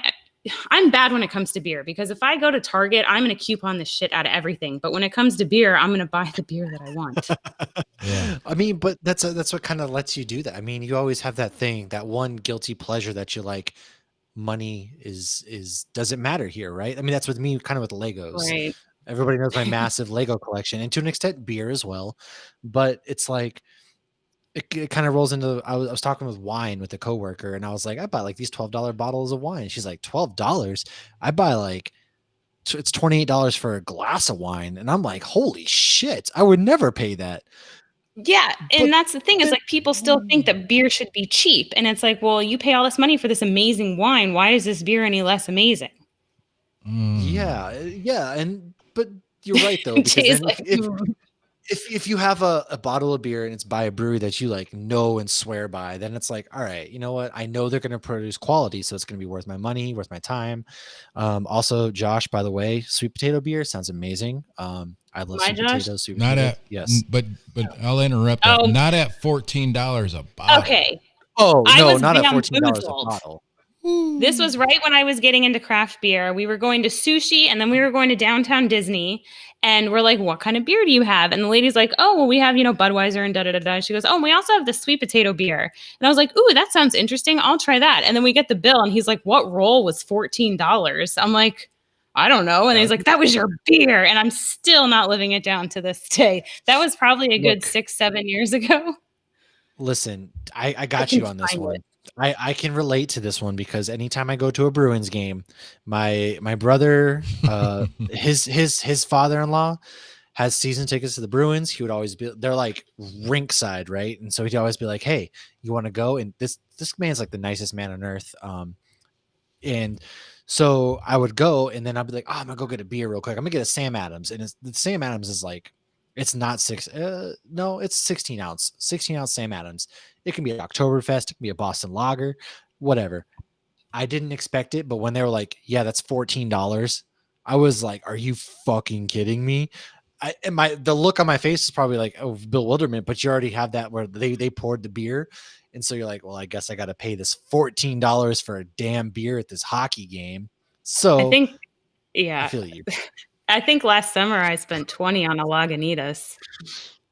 I'm bad when it comes to beer because if I go to Target, I'm going to coupon the shit out of everything. But when it comes to beer, I'm going to buy the beer that I want. Yeah. I mean, but that's what kind of lets you do that. I mean, you always have that thing, that one guilty pleasure that you like. Money doesn't matter here, right? I mean, that's with me kind of with Legos. Right. Everybody knows my massive Lego collection, and to an extent, beer as well. But it's like it kind of rolls into. I was talking with wine with a coworker, and I was like, I buy like these $12 bottles of wine. She's like, $12? I buy like it's $28 for a glass of wine, and I'm like, holy shit! I would never pay that. Yeah, and that's the thing is like people still think that beer should be cheap, and it's like, well, you pay all this money for this amazing wine. Why is this beer any less amazing? Yeah, but you're right though, because then if you have a bottle of beer and it's by a brewery that you like know and swear by, then it's like, all right, you know what? I know they're going to produce quality, so it's going to be worth my money, worth my time. Also, Josh, by the way, sweet potato beer sounds amazing. I love sweet potatoes. Sweet not potato. At yes, but I'll interrupt. That. Not at $14 a bottle. Okay. Oh no, not at $14 a bottle. This was right when I was getting into craft beer. We were going to sushi and then we were going to downtown Disney and we're like, what kind of beer do you have? And the lady's like, oh, well, we have, Budweiser and da-da-da-da. She goes, oh, and we also have the sweet potato beer. And I was like, ooh, that sounds interesting. I'll try that. And then we get the bill and he's like, what roll was $14? I'm like, I don't know. And he's like, that was your beer. And I'm still not living it down to this day. That was probably a good 6-7 years ago. Listen, I got you on this one. I can relate to this one because anytime I go to a Bruins game, my brother, his father-in-law has season tickets to the Bruins. He would always be, they're like rink side, right? And so he'd always be like, hey, you want to go? And this man's like the nicest man on earth. And so I would go and then I'd be like, oh, I'm gonna go get a beer real quick. I'm gonna get a Sam Adams. And the Sam Adams is like, it's not it's 16 ounce Sam Adams. It can be an Oktoberfest, it can be a Boston Lager, whatever. I didn't expect it, but when they were like, yeah, that's $14, I was like, are you fucking kidding me? The look on my face is probably like, oh, bewilderment, but you already have that where they poured the beer. And so you're like, well, I guess I got to pay this $14 for a damn beer at this hockey game. So I think, yeah. I feel you. I think last summer I spent 20 on a Lagunitas.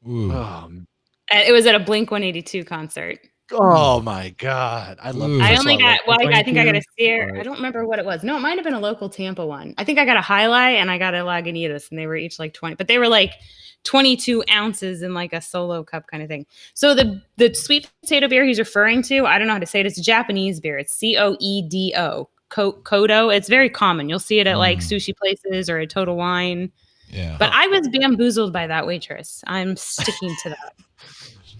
Ooh. It was at a Blink 182 concert. Oh my God. I love, Ooh. I first of only all, I love got well, I think I got a 22, Sierra. I but don't remember what it was. No, it might have been a local Tampa one. I think I got a Highlight and I got a Lagunitas, and they were each like 20, but they were like 22 ounces in like a solo cup kind of thing. So the sweet potato beer he's referring to, I don't know how to say it. It's a Japanese beer. It's Coedo. Kodo. It's very common. You'll see it at like sushi places or at Total Wine. Yeah. But I was bamboozled by that waitress. I'm sticking to that.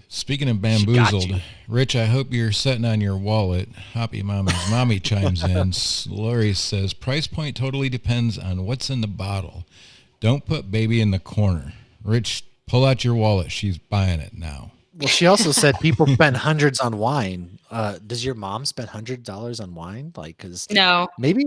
Speaking of bamboozled, Rich, I hope you're sitting on your wallet. Hoppy Mommy's mommy chimes in. Lori says, price point totally depends on what's in the bottle. Don't put baby in the corner. Rich, pull out your wallet. She's buying it now. well, she also said people spend hundreds on wine. Does your mom spend $100 on wine? Like, because No. maybe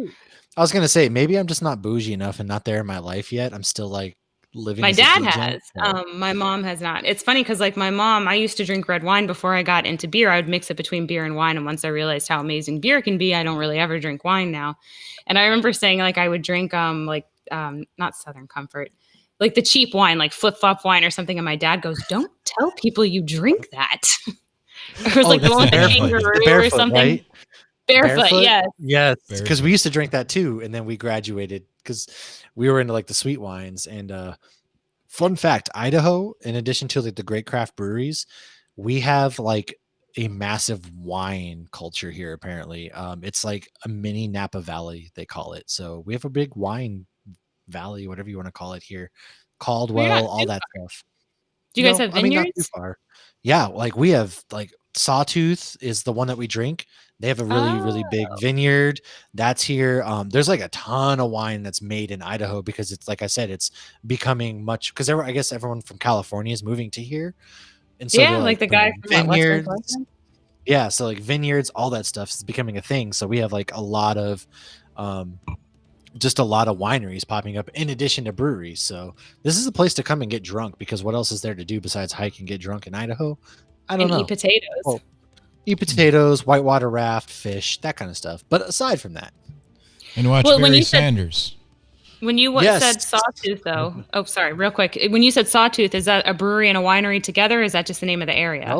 I was gonna say maybe I'm just not bougie enough and not there in my life yet. I'm still like living. My as a dad degen, has. so- My mom has not. It's funny because, like, my mom, I used to drink red wine before I got into beer. I would mix it between beer and wine. And once I realized how amazing beer can be, I don't really ever drink wine now. And I remember saying, like, I would drink, not Southern Comfort, like the cheap wine, like Flip Flop wine or something. And my dad goes, "Don't tell people you drink that." It was like the one with the kangaroo or something. Right? Barefoot, yes. Yes, Barefoot. because we used to drink that too, and then we graduated because we were into like the sweet wines. And fun fact, Idaho, in addition to like the great craft breweries, we have like a massive wine culture here. Apparently, it's like a mini Napa Valley, they call it. So we have a big wine valley, whatever you want to call it here, Caldwell, all too that stuff. Do you guys have I mean, not too vineyards? far. Yeah, like we have like Sawtooth is the one that we drink. They have a really big vineyard that's here. There's like a ton of wine that's made in Idaho because it's like I said, it's becoming much because I guess everyone from California is moving to here, and so Yeah, they're like the putting guy from West vineyards. Coast. Yeah, so like vineyards, all that stuff is becoming a thing. So we have like a lot of just a lot of wineries popping up in addition to breweries. So this is a place to come and get drunk because what else is there to do besides hike and get drunk in Idaho? I don't And know. eat potatoes. Well, eat potatoes, whitewater raft, fish, that kind of stuff. But aside from that, And watch Well, when Barry you said- Sanders. When you Yes. said Sawtooth, though, oh, sorry, real quick. When you said Sawtooth, is that a brewery and a winery together? Or is that just the name of the area?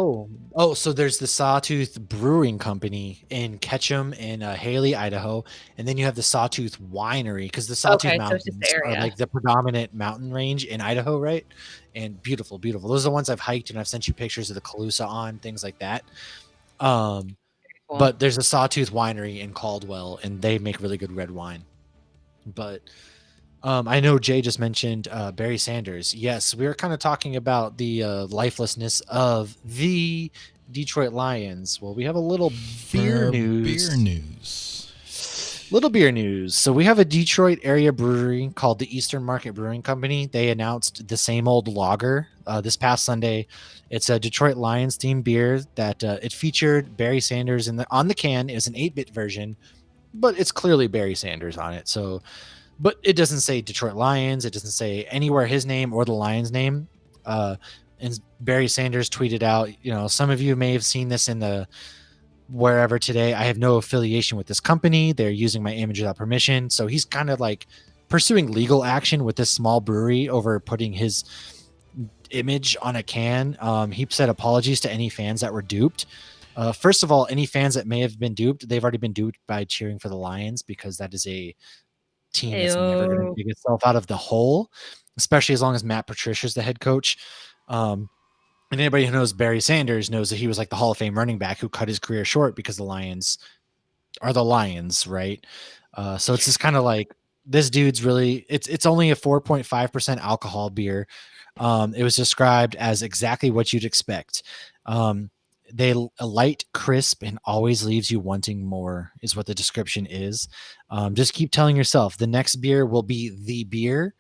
oh, so there's the Sawtooth Brewing Company in Ketchum in Haley, Idaho, and then you have the Sawtooth Winery because the Sawtooth Okay, so it's just Mountains the are area. like the predominant mountain range in Idaho, right? And beautiful, beautiful. Those are the ones I've hiked and I've sent you pictures of the Calusa on, things like that. Cool. But there's a Sawtooth Winery in Caldwell, and they make really good red wine. But I know Jay just mentioned Barry Sanders. Yes, we were kind of talking about the lifelessness of the Detroit Lions. Well, we have a little beer For news. Beer news. Little beer news. So we have a Detroit area brewery called the Eastern Market Brewing Company. They announced the same old lager this past Sunday. It's a Detroit Lions themed beer that it featured Barry Sanders on the can. Is an 8-bit version, but it's clearly Barry Sanders on it. So, but it doesn't say Detroit Lions. It doesn't say anywhere his name or the Lions name. And Barry Sanders tweeted out, some of you may have seen this in the wherever today. I have no affiliation with this company. They're using my image without permission. So he's kind of like pursuing legal action with this small brewery over putting his image on a can. He said apologies to any fans that were duped. First of all, any fans that may have been duped, they've already been duped by cheering for the Lions because that is a team that's never going to dig itself out of the hole, especially as long as Matt Patricia's the head coach. And anybody who knows Barry Sanders knows that he was like the Hall of Fame running back who cut his career short because the Lions are the Lions, right? So it's just kind of like this dude's really it's only a 4.5% alcohol beer. It was described as exactly what you'd expect. They a light, crisp, and always leaves you wanting more is what the description is. Just keep telling yourself the next beer will be the beer.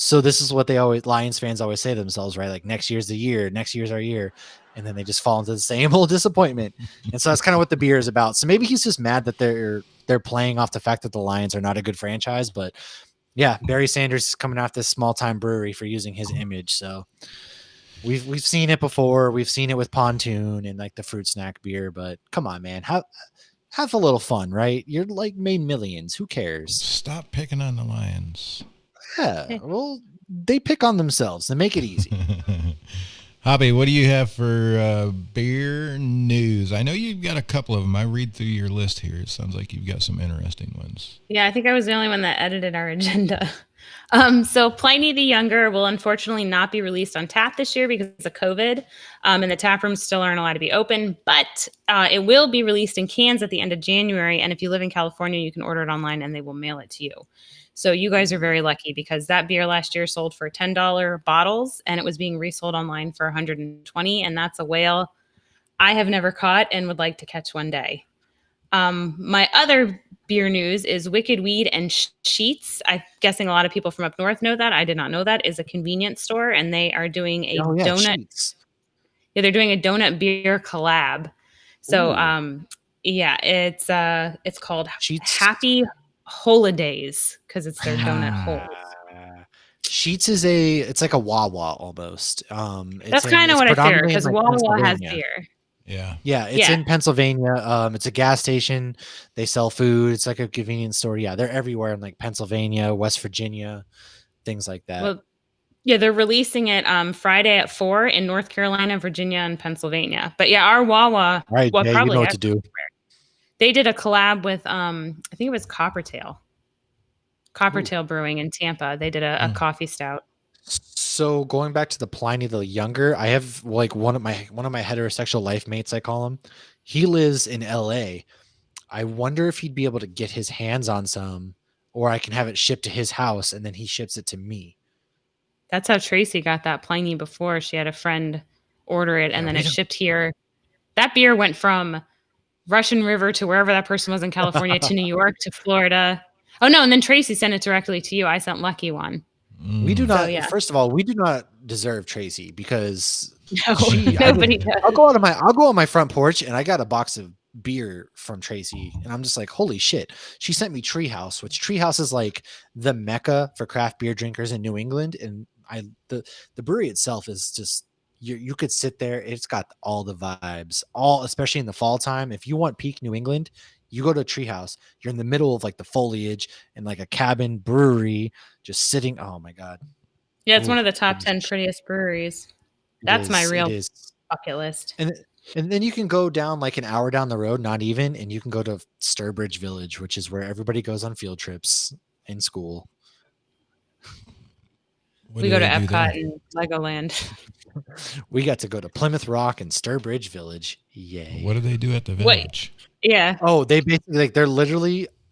So this is what Lions fans always say to themselves, right? Like next year's the year, next year's our year. And then they just fall into the same old disappointment. And so that's kind of what the beer is about. So maybe he's just mad that they're playing off the fact that the Lions are not a good franchise. But yeah, Barry Sanders is coming off this small time brewery for using his image. So we've seen it before. We've seen it with Pontoon and like the fruit snack beer. But come on, man. Have a little fun, right? You're like made millions. Who cares? Stop picking on the Lions. Yeah, well, they pick on themselves and make it easy. Hoppy, what do you have for beer news? I know you've got a couple of them. I read through your list here. It sounds like you've got some interesting ones. Yeah, I think I was the only one that edited our agenda. So Pliny the Younger will unfortunately not be released on tap this year because of COVID, and the tap rooms still aren't allowed to be open. But it will be released in cans at the end of January, and if you live in California, you can order it online, and they will mail it to you. So you guys are very lucky because that beer last year sold for $10 bottles, and it was being resold online for $120, and that's a whale I have never caught and would like to catch one day. My other beer news is Wicked Weed and Sheets. I'm guessing a lot of people from up north know that. I did not know that. Is a convenience store, and they are doing a donut. Sheets. Yeah, they're doing a donut beer collab. So, Ooh. yeah, it's called Sheets. Happy Holidays because it's their donut holes. Sheets is it's like a Wawa almost. That's kind of what I figured because like Wawa has beer. Yeah, it's in Pennsylvania. It's a gas station. They sell food. It's like a convenience store. Yeah, they're everywhere in like Pennsylvania, West Virginia, things like that. Well, yeah, they're releasing it Friday at 4 in North Carolina, Virginia, and Pennsylvania. But yeah, our Wawa, All right, Jay, probably you know what to do. They did a collab with I think it was Coppertail Brewing in Tampa. They did a coffee stout. So going back to the Pliny the Younger, I have like one of my heterosexual life mates, I call him. He lives in LA. I wonder if he'd be able to get his hands on some, or I can have it shipped to his house and then he ships it to me. That's how Tracy got that Pliny before. She had a friend order it and then it shipped here. That beer went from Russian River to wherever that person was in California to New York to Florida. Oh no, and then Tracy sent it directly to you. I sent Lucky one. We do not. First of all, we do not deserve Tracy because nobody does. I'll go on my front porch and I got a box of beer from Tracy and I'm just like, holy shit. She sent me Treehouse, which Treehouse is like the mecca for craft beer drinkers in New England. And the brewery itself is just you could sit there. It's got all the vibes, especially in the fall time. If you want peak New England, you go to Treehouse. You're in the middle of like the foliage and like a cabin brewery, just sitting. Oh my god! Yeah, it's one of the top 10 prettiest breweries. That's my real bucket list. And then you can go down like an hour down the road, not even, and you can go to Sturbridge Village, which is where everybody goes on field trips in school. We go to Epcot and Legoland. We got to go to Plymouth Rock and Sturbridge Village. Yay! What do they do at the village? Yeah. Oh, they basically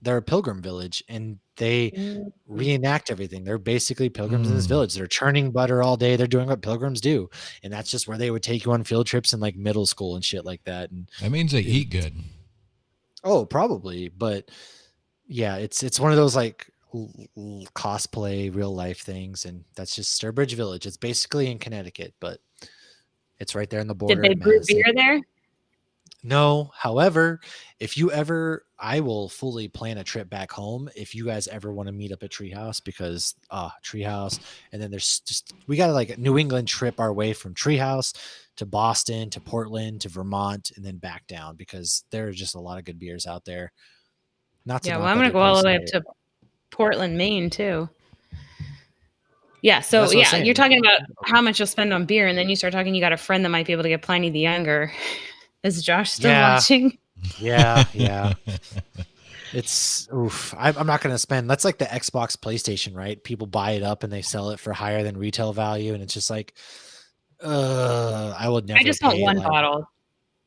they're a pilgrim village and they reenact everything. They're basically pilgrims in this village. They're churning butter all day. They're doing what pilgrims do. And that's just where they would take you on field trips in like middle school and shit like that. And that means they eat good. Oh, probably. But yeah, it's one of those like cosplay real life things. And that's just Sturbridge Village. It's basically in Connecticut, but it's right there in the border. Did they brew beer there? No, however, I will fully plan a trip back home if you guys ever want to meet up at Treehouse because Treehouse, and then we got like a New England trip our way from Treehouse to Boston to Portland to Vermont and then back down because there are just a lot of good beers out there. I'm gonna go all the way up to Portland, Maine too. Yeah, so you're talking about how much you'll spend on beer, and then you start talking. You got a friend that might be able to get Pliny the Younger. Is Josh still watching? Yeah. It's oof. I'm not going to spend. That's like the Xbox, PlayStation, right? People buy it up and they sell it for higher than retail value, and it's just like, I would never. I just want one bottle.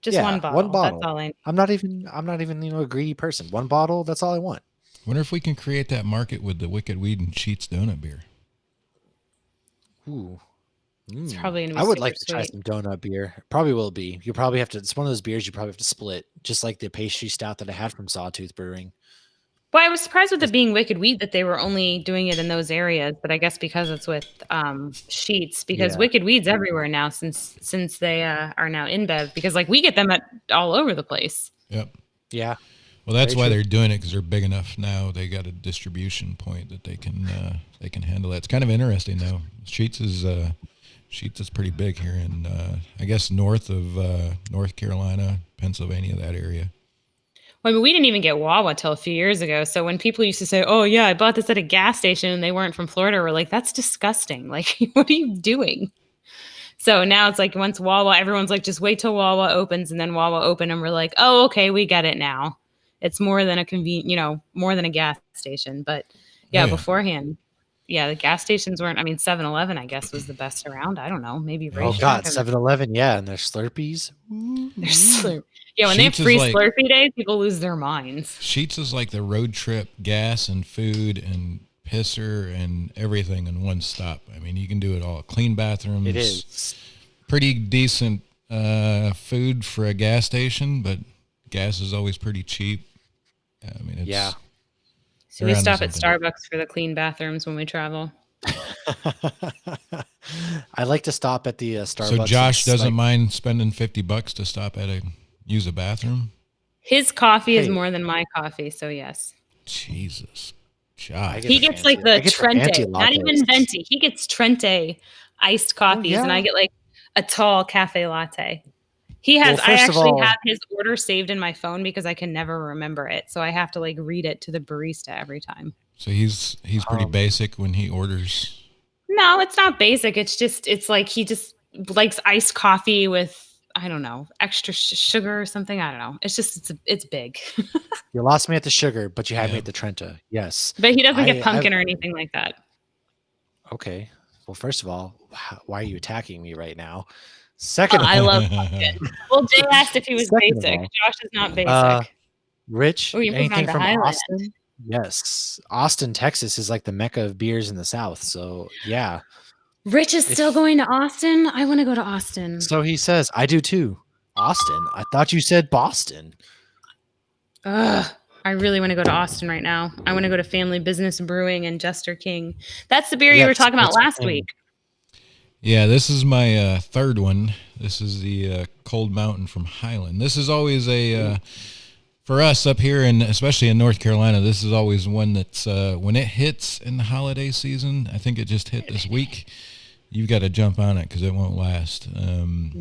One bottle. One bottle. That's all I need. I'm not even a greedy person. One bottle. That's all I want. Wonder if we can create that market with the Wicked Weed and Sheets donut beer. Ooh. It's probably gonna be I would like to try some donut beer. Probably will be. You probably have to. It's one of those beers you probably have to split, just like the pastry stout that I had from Sawtooth Brewing. Well, I was surprised with it being Wicked Weed that they were only doing it in those areas, but I guess because it's with Sheets, because Wicked Weed's everywhere now since they are now in Bev, because like we get them all over the place. Yep. Yeah. Well, that's why they're doing it because they're big enough now. They got a distribution point that they can handle that. It's kind of interesting though. Sheets is pretty big here in, I guess, north of North Carolina, Pennsylvania, that area. Well, I mean, we didn't even get Wawa till a few years ago. So when people used to say, "Oh yeah, I bought this at a gas station," and they weren't from Florida, we're like, "That's disgusting! Like, what are you doing?" So now it's like once Wawa, everyone's like, "Just wait till Wawa opens," and then Wawa open, and we're like, "Oh, okay, we get it now. It's more than a more than a gas station." But yeah, Yeah. beforehand, yeah, the gas stations weren't. I mean, 7-Eleven, I guess, was the best around. I don't know, maybe Oh Racetrack. God, 7-Eleven, yeah, and their Slurpees. Yeah, when they have Sheetz is free like- Slurpee days, people lose their minds. Sheetz is like the road trip gas and food and pisser and everything in one stop. I mean, you can do it all. Clean bathrooms. It is. Pretty decent food for a gas station, but gas is always pretty cheap. I mean, it's, Yeah. So we they're onto stop at something. Starbucks for the clean bathrooms when we travel. I like to stop at the Starbucks. So Josh It's doesn't like- mind spending $50 to stop at use a bathroom. His coffee is Hey. more than my coffee, so yes. Jesus, I Josh. get He the gets fancy- like I the get the fancy Trente, not even lattes. venti. He gets Trente iced coffees, and yeah. I get like a tall cafe latte. He has. Well, I first of actually all- have his order saved in my phone because I can never remember it, so I have to like read it to the barista every time. So he's pretty Um, basic when he orders. No, it's not basic. It's like he just likes iced coffee with, I don't know, extra sugar or something. I don't know. It's big. You lost me at the sugar, but you had Yeah. me at the Trenta. Yes. But he doesn't I- get pumpkin or anything like that. Okay. Well, first of all, why are you attacking me right now? Second of I all, love pumpkin. Well, Jay asked if he was Second of basic. all, Josh is not basic. Rich, Oh, you're moving anything on to from Highland. Austin? Yes. Austin, Texas is like the mecca of beers in the South. So, yeah. Rich is still if- going to Austin. I want to go to Austin. So he says, I do too. Austin. I thought you said Boston. Ugh, I really want to go to Austin right now. I want to go to Family Business Brewing and Jester King. That's the beer you were Yes, talking about that's the last thing. week. Yeah, this is my third one. This is the Cold Mountain from Highland. This is always for us up here, and especially in North Carolina, this is always one that's when it hits in the holiday season. I think it just hit this week. You've got to jump on it because it won't last.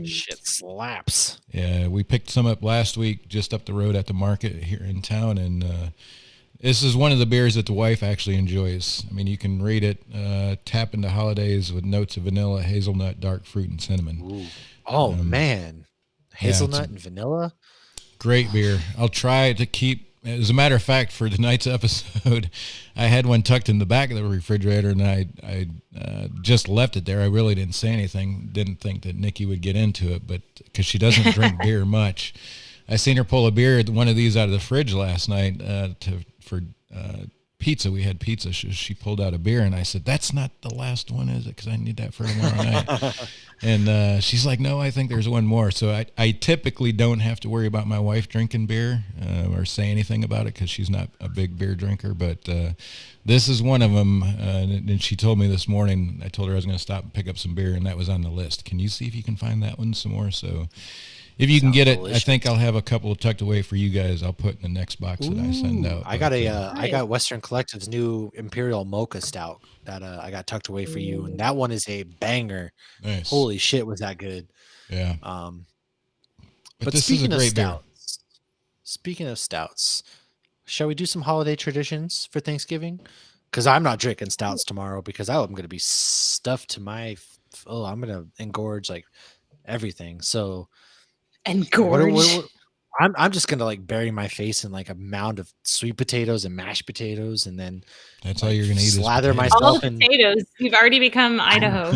Shit slaps. Yeah, we picked some up last week just up the road at the market here in town, and this is one of the beers that the wife actually enjoys. I mean, you can rate it, tap into holidays with notes of vanilla, hazelnut, dark fruit, and cinnamon. Ooh. Oh, man. Hazelnut and vanilla? Great beer. I'll try to keep, as a matter of fact, for tonight's episode, I had one tucked in the back of the refrigerator, and I just left it there. I really didn't say anything. Didn't think that Nikki would get into it, but because she doesn't drink beer much. I seen her pull a beer, one of these out of the fridge last night for pizza. We had pizza. She pulled out a beer, and I said, "That's not the last one, is it? Because I need that for tomorrow night." And she's like, "No, I think there's one more." So I typically don't have to worry about my wife drinking beer or say anything about it because she's not a big beer drinker. But this is one of them. And she told me this morning, I told her I was going to stop and pick up some beer, and that was on the list. Can you see if you can find that one some more? So if you can get it, I think I'll have a couple tucked away for you guys. I'll put in the next box that I send out. I got I got Western Collective's new Imperial Mocha Stout that I got tucked away for you, and that one is a banger. Nice. Holy shit, was that good? Yeah. But this is a speaking of great beer. stouts, shall we do some holiday traditions for Thanksgiving? Because I'm not drinking stouts tomorrow because I'm going to be stuffed to my. I'm going to engorge like everything. So. And gorge. I'm just gonna like bury my face in like a mound of sweet potatoes and mashed potatoes, and then That's all you're gonna eat. is slather potatoes. myself All the in. potatoes. You've already become Idaho.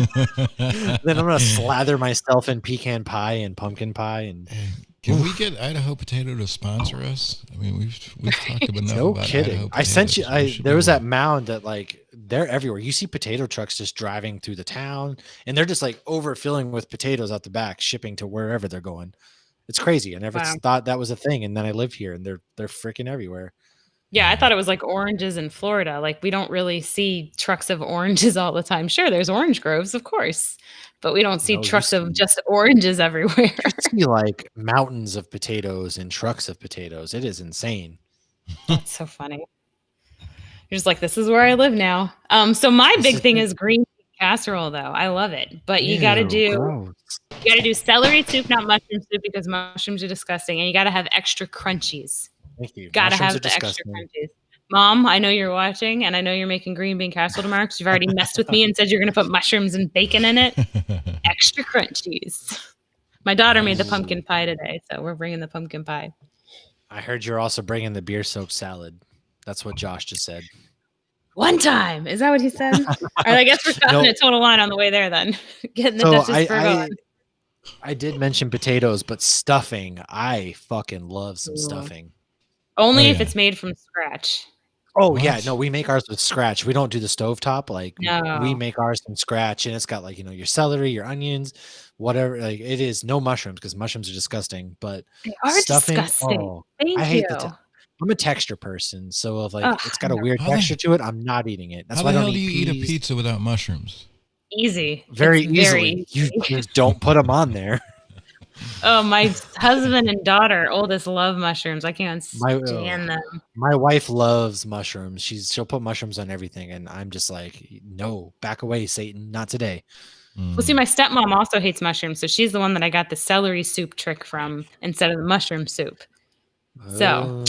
Then I'm gonna slather myself in pecan pie and pumpkin pie, and Can we get Idaho Potato to sponsor us? I mean, we've talked enough no about kidding. Idaho I sent you. potatoes. We should There be was one. that mound that like they're everywhere. You see potato trucks just driving through the town, and they're just like overfilling with potatoes out the back, shipping to wherever they're going. It's crazy. I never Wow. thought that was a thing, and then I live here, and they're freaking everywhere. Yeah, I thought it was like oranges in Florida. Like we don't really see trucks of oranges all the time. Sure, there's orange groves, of course, but we don't see No, you trucks of see- just oranges everywhere. You see like mountains of potatoes and trucks of potatoes. It is insane. That's so funny. You're just like, this is where I live now. So my This big is thing the- is green casserole, though. I love it, but you got to Ew, do gross. you got to do celery soup, not mushroom soup, because mushrooms are disgusting, and you got to have extra crunchies. Thank you. Gotta Mushrooms are have the extra disgusting. crunchies. Mom, I know you're watching, and I know you're making green bean casserole tomorrow because you've already messed with me and said you're going to put mushrooms and bacon in it. Extra crunchies. My daughter made the pumpkin pie today, so we're bringing the pumpkin pie. I heard you're also bringing the beer soap salad. That's what Josh just said. One time. Is that what he said? All right, I guess we're stopping at Total Wine on the way there then. Getting the Duchess Virgo. I did mention potatoes, but stuffing. I fucking love some stuffing. Only if it's made from scratch. Oh, yeah. No, we make ours with scratch. We don't do the stovetop. Like, No. we make ours from scratch, and it's got, like, your celery, your onions, whatever. Like, it is no mushrooms because mushrooms are disgusting. But they are stuffing, disgusting. Thank I you. hate I'm a texture person, so if it's got a weird texture to it, I'm not eating it. That's how why the I hell don't do you eat eat a peas. pizza without mushrooms? Easy. Very easily. You just don't put them on there. Oh, my husband and daughter, oldest, love mushrooms. I can't stand them. My wife loves mushrooms. She'll put mushrooms on everything, and I'm just like, no, back away, Satan, not today. Well, see, my stepmom also hates mushrooms, so she's the one that I got the celery soup trick from instead of the mushroom soup. So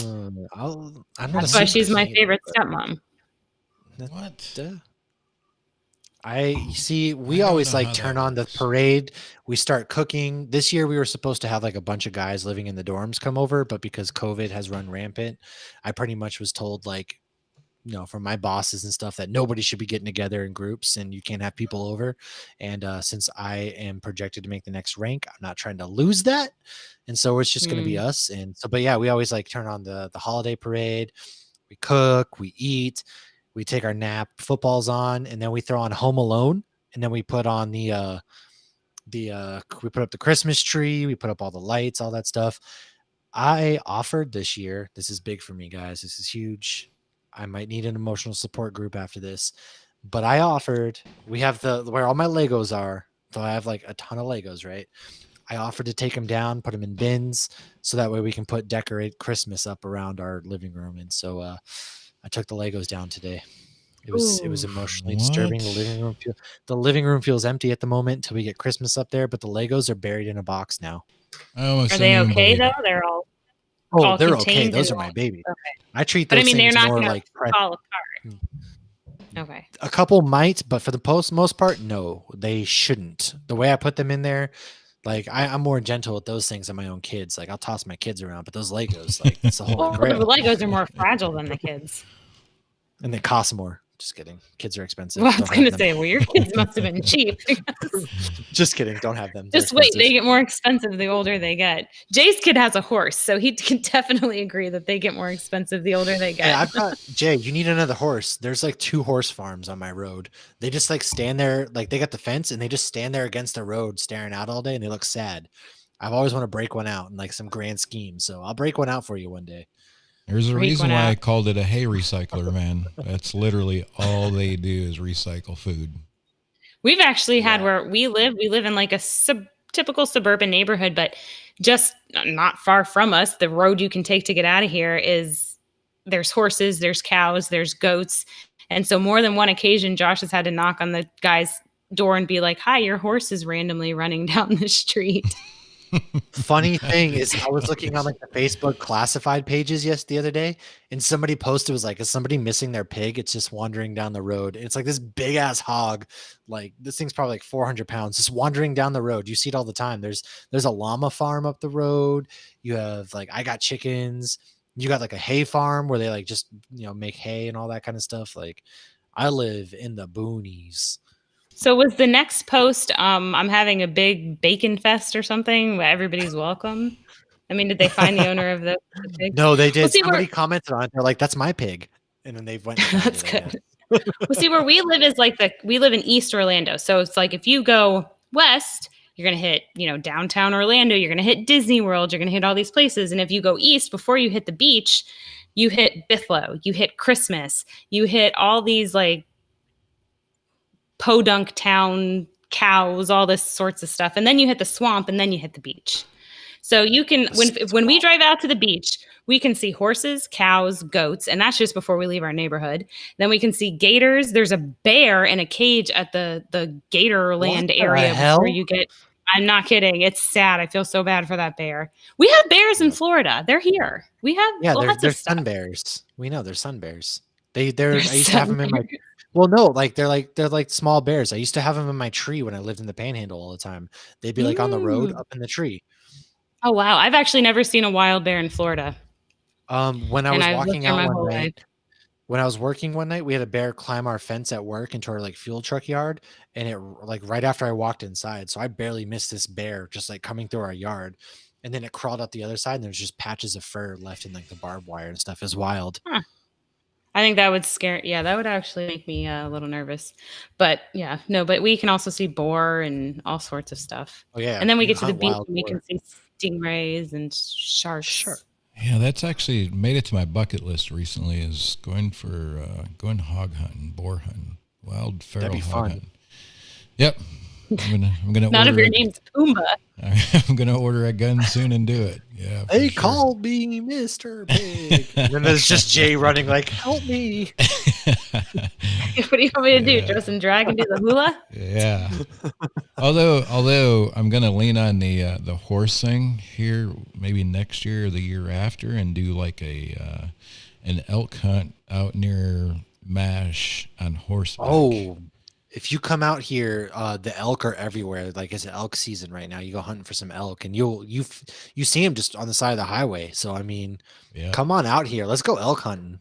that's why she's my favorite stepmom. What? We always like turn on the parade. We start cooking. This year we were supposed to have like a bunch of guys living in the dorms come over, but because COVID has run rampant, I pretty much was told like, from my bosses and stuff that nobody should be getting together in groups and you can't have people over. And since I am projected to make the next rank, I'm not trying to lose that. And so it's just going to be us. And so, but yeah, we always like turn on the holiday parade. We cook, we eat. We take our nap, football's on, and then we throw on Home Alone, and then we put on we put up the Christmas tree, we put up all the lights, all that stuff. I offered this year, this is big for me, guys. This is huge. I might need an emotional support group after this, but I offered, we have where all my Legos are. So I have like a ton of Legos, right? I offered to take them down, put them in bins, so that way we can decorate Christmas up around our living room. And so, I took the Legos down today. It was emotionally disturbing. The living room feels empty at the moment until we get Christmas up there, but the Legos are buried in a box now. Are they okay though? They're all they're okay. Those are my babies. Okay. I treat those things they're not more like fall apart. Okay. A couple might, but for the most part, no, they shouldn't. The way I put them in there, like I'm more gentle with those things than my own kids. Like I'll toss my kids around, but those Legos, like that's the whole grail. The Legos are more fragile than the kids. And they cost more. Just kidding. Kids are expensive. Well, I was going to say, well, your kids must have been cheap. Just kidding. Don't have them. Just wait. They get more expensive the older they get. Jay's kid has a horse, so he can definitely agree that they get more expensive the older they get. Hey, Jay, you need another horse. There's like 2 horse farms on my road. They just like stand there, like they got the fence and they just stand there against the road staring out all day and they look sad. I've always wanted to break one out in like some grand scheme. So I'll break one out for you one day. There's a reason why I called it a hay recycler, man. That's literally all they do is recycle food. We've actually had where we live in like a typical suburban neighborhood, but just not far from us, the road you can take to get out of here there's horses, there's cows, there's goats. And so more than one occasion, Josh has had to knock on the guy's door and be like, hi, your horse is randomly running down the street. Funny thing is, I was looking on like the Facebook classified pages the other day, and somebody posted, was like, is somebody missing their pig? It's just wandering down the road. And it's like this big ass hog, like this thing's probably like 400 pounds, just wandering down the road. You see it all the time. There's a llama farm up the road. You have like, I got chickens. You got like a hay farm where they like just make hay and all that kind of stuff. Like I live in the boonies. So was the next post, I'm having a big bacon fest or something where everybody's welcome? I mean, did they find the owner of the pig? No, they did. Somebody commented on it. They're like, that's my pig. And then they went. That's good. Well, see, where we live is like we live in East Orlando. So it's like if you go west, you're going to hit, downtown Orlando. You're going to hit Disney World. You're going to hit all these places. And if you go east before you hit the beach, you hit Bithlo. You hit Christmas. You hit all these like Podunk Town cows, all this sorts of stuff. And then you hit the swamp and then you hit the beach. So you can, when we drive out to the beach, we can see horses, cows, goats, and that's just before we leave our neighborhood. Then we can see gators. There's a bear in a cage at the Gatorland area before you get I'm not kidding. It's sad. I feel so bad for that bear. We have bears in Florida. They're here. We have lots they're of stuff. sun bears. We know they're sun bears. They're I used to have sun them in my. bears. Well, no, they're like small bears. I used to have them in my tree when I lived in the Panhandle all the time. They'd be like on the road Mm. up in the tree. Oh wow. I've actually never seen a wild bear in Florida. When I And was I've lived walking there out my one whole life. night, when I was working one night, we had a bear climb our fence at work into our like fuel truck yard, and it like right after I walked inside, so I barely missed this bear just like coming through our yard, and then it crawled up the other side, and there's just patches of fur left in like the barbed wire and stuff. Is wild. Huh. I think that would scare. Yeah, that would actually make me a little nervous. But yeah, no. But we can also see boar and all sorts of stuff. Oh yeah, And then we you get can to the hunt beach wild and we boar. can see stingrays and Sure. sharks. Yeah, that's actually made it to my bucket list recently. Is going for going hog hunting, boar hunting, wild feral That'd be hog fun. hunting. Yep, I'm gonna None of order your a, name's Pumbaa. I'm gonna order a gun soon and do it. Yeah, They for sure. called me Mr. Pig. And then there's just Jay running like, help me. What do you want me to do? Throw some drag and do the hula? Yeah. Although I'm gonna lean on the horse thing here, maybe next year or the year after, and do like a an elk hunt out near Mash on horseback. Oh, if you come out here, the elk are everywhere. Like it's elk season right now. You go hunting for some elk, and you see them just on the side of the highway. So I mean, yeah, come on out here. Let's go elk hunting.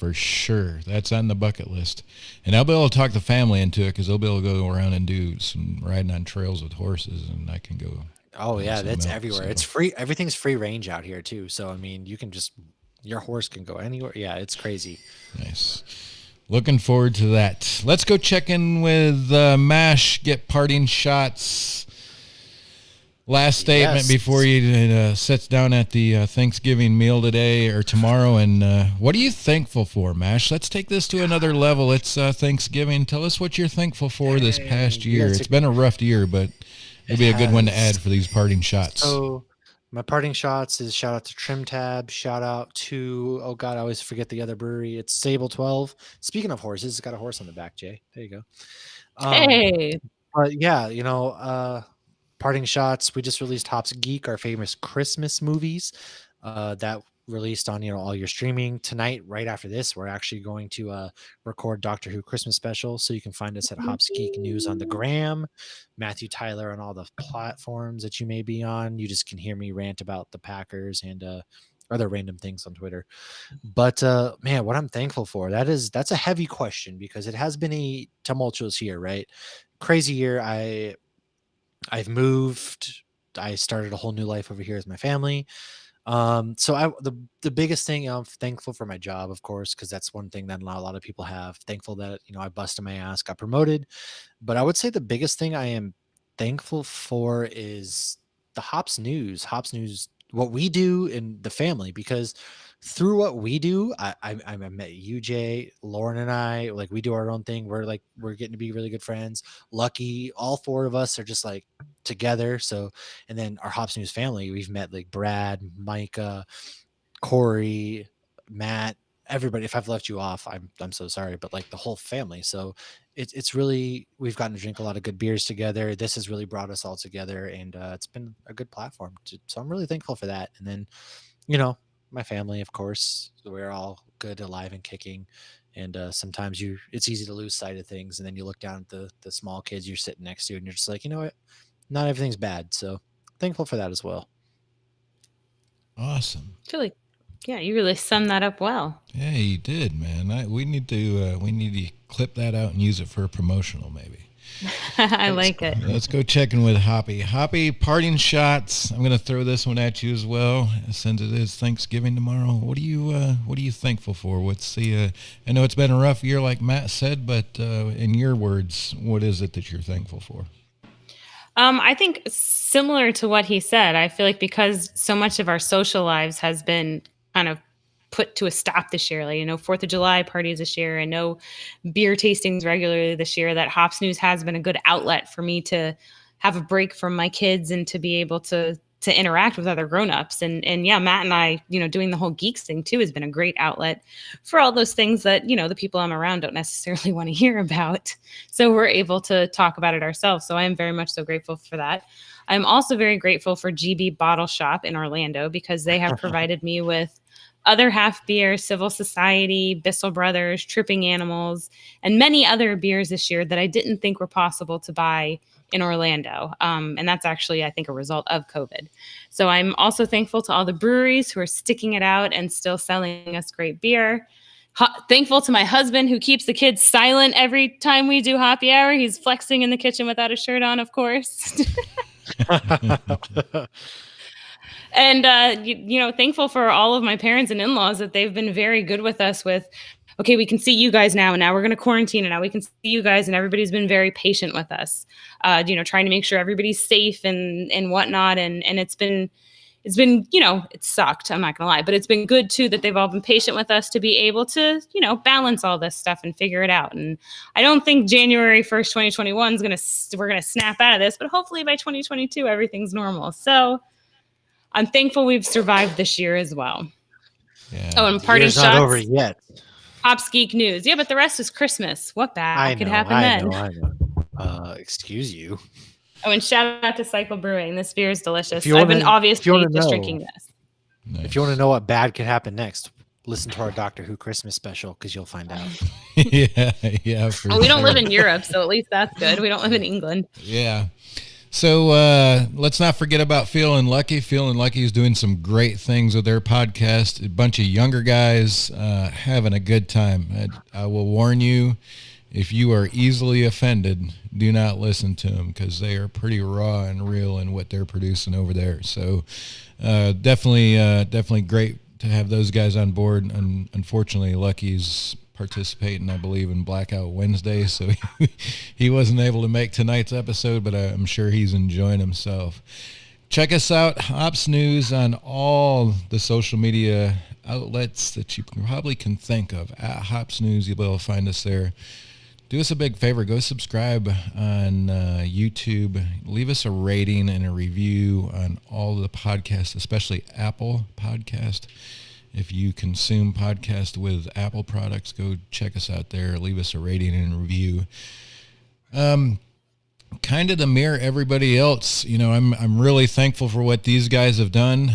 for sure. That's on the bucket list, and I'll be able to talk the family into it because they'll be able to go around and do some riding on trails with horses, and I can go. Oh hunt yeah, some that's elk, everywhere. so. It's free. Everything's free range out here too. So I mean, you can just your horse can go anywhere. Yeah, it's crazy. Nice. Looking forward to that. Let's go check in with Mash, get parting shots. Last statement Yes. before you sits down at the Thanksgiving meal today or tomorrow. And what are you thankful for, Mash? Let's take this to another level. It's Thanksgiving. Tell us what you're thankful for this past year. Yes, It's been a rough year, but it'll be a good one to has. add for these parting shots. So my parting shots is shout out to Trim Tab, shout out to I always forget the other brewery. It's Sable 12. Speaking of horses, it's got a horse on the back, Jay. There you go. Hey. But yeah, parting shots. We just released Hops Geek, our famous Christmas movies. That released on all your streaming tonight. Right after this, we're actually going to record Doctor Who Christmas special, so you can find us at Hops Geek News on the gram, Matthew Tyler on all the platforms that you may be on. You just can hear me rant about the Packers and other random things on Twitter. But man, what I'm thankful for, that's a heavy question because it has been a tumultuous year, right? Crazy year. I've moved. I started a whole new life over here with my family. So the biggest thing, I'm thankful for my job, of course, because that's one thing that not a lot of people have. Thankful that I busted my ass, got promoted. But I would say the biggest thing I am thankful for is the Hops News. Hops News, what we do in the family, because through what we do, I met you, Jay, Lauren, and I. Like we do our own thing. We're getting to be really good friends. Lucky, all four of us are just like together. So, and then our Hops News family, we've met like Brad, Micah, Corey, Matt, everybody. If I've left you off, I'm so sorry, but like the whole family. So it's really, we've gotten to drink a lot of good beers together. This has really brought us all together, and it's been a good platform. So I'm really thankful for that. And then, my family, of course, we're all good, alive, and kicking. And sometimes it's easy to lose sight of things, and then you look down at the small kids you're sitting next to, and you're just like, you know what? Not everything's bad. So thankful for that as well. Awesome. Yeah, you really summed that up well. Yeah, you did, man. We need to clip that out and use it for a promotional, maybe. I like it. Let's go check in with Hoppy. Hoppy, parting shots. I'm going to throw this one at you as well, since it is Thanksgiving tomorrow. What are you thankful for? What's I know it's been a rough year, like Matt said, but in your words, what is it that you're thankful for? I think similar to what he said, I feel like because so much of our social lives has been kind of put to a stop this year, like, 4th of July parties this year and no beer tastings regularly this year, that Hops News has been a good outlet for me to have a break from my kids and to be able to to interact with other grownups. And yeah, Matt and I, doing the whole geeks thing too has been a great outlet for all those things that, the people I'm around don't necessarily want to hear about. So we're able to talk about it ourselves. So I am very much so grateful for that. I'm also very grateful for GB Bottle Shop in Orlando because they have provided me with other half beer, Civil Society, Bissell Brothers, Tripping Animals, and many other beers this year that I didn't think were possible to buy in Orlando. And that's actually, I think, a result of COVID. So I'm also thankful to all the breweries who are sticking it out and still selling us great beer. Thankful to my husband who keeps the kids silent every time we do Hoppy Hour. He's flexing in the kitchen without a shirt on, of course. And, thankful for all of my parents and in-laws that they've been very good with us with, okay, we can see you guys now, and now we're going to quarantine, and now we can see you guys, and everybody's been very patient with us, trying to make sure everybody's safe and whatnot. And it's been, it sucked, I'm not going to lie, but it's been good too that they've all been patient with us to be able to, balance all this stuff and figure it out. And I don't think January 1st, 2021 we're going to snap out of this, but hopefully by 2022, everything's normal. So I'm thankful we've survived this year as well. Yeah. Oh, and party Year's shots. not over yet. Hops Geek News. Yeah, but the rest is Christmas. What bad could happen then? I know. Excuse you. Oh, and shout out to Cycle Brewing. This beer is delicious. I've been obviously just drinking this. Nice. If you want to know what bad could happen next, listen to our Doctor Who Christmas special because you'll find out. yeah. We don't live in Europe, so at least that's good. We don't live in England. Yeah. So let's not forget about Feeling Lucky. Feeling Lucky is doing some great things with their podcast. A bunch of younger guys having a good time. I will warn you, if you are easily offended, do not listen to them because they are pretty raw and real in what they're producing over there. So definitely great to have those guys on board. And unfortunately, Lucky's participating, I believe, in Blackout Wednesday, so he wasn't able to make tonight's episode, but I'm sure he's enjoying himself. Check us out, Hops News, on all the social media outlets that you probably can think of. At Hops News, you'll be able to find us there. Do us a big favor, go subscribe on YouTube. Leave us a rating and a review on all the podcasts, especially Apple Podcast. If you consume podcasts with Apple products, go check us out there. Leave us a rating and a review. Kind of to mirror everybody else, I'm really thankful for what these guys have done.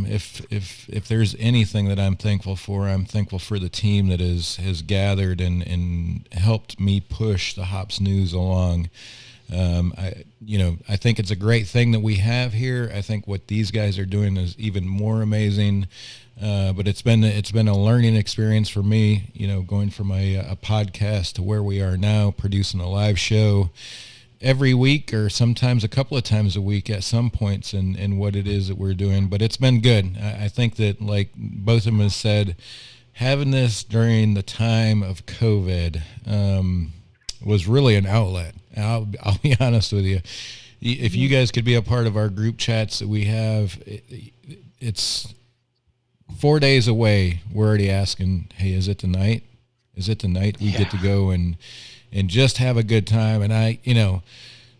If there's anything that I'm thankful for the team that has gathered and helped me push the Hops News along. I think it's a great thing that we have here. I think what these guys are doing is even more amazing. But it's been a learning experience for me, going from a podcast to where we are now, producing a live show every week or sometimes a couple of times a week at some points in what it is that we're doing. But it's been good. I think that, like both of them have said, having this during the time of COVID was really an outlet. I'll be honest with you. If you guys could be a part of our group chats that we have, it's 4 days away. We're already asking, hey, is it tonight? Is it tonight we get to go and just have a good time? And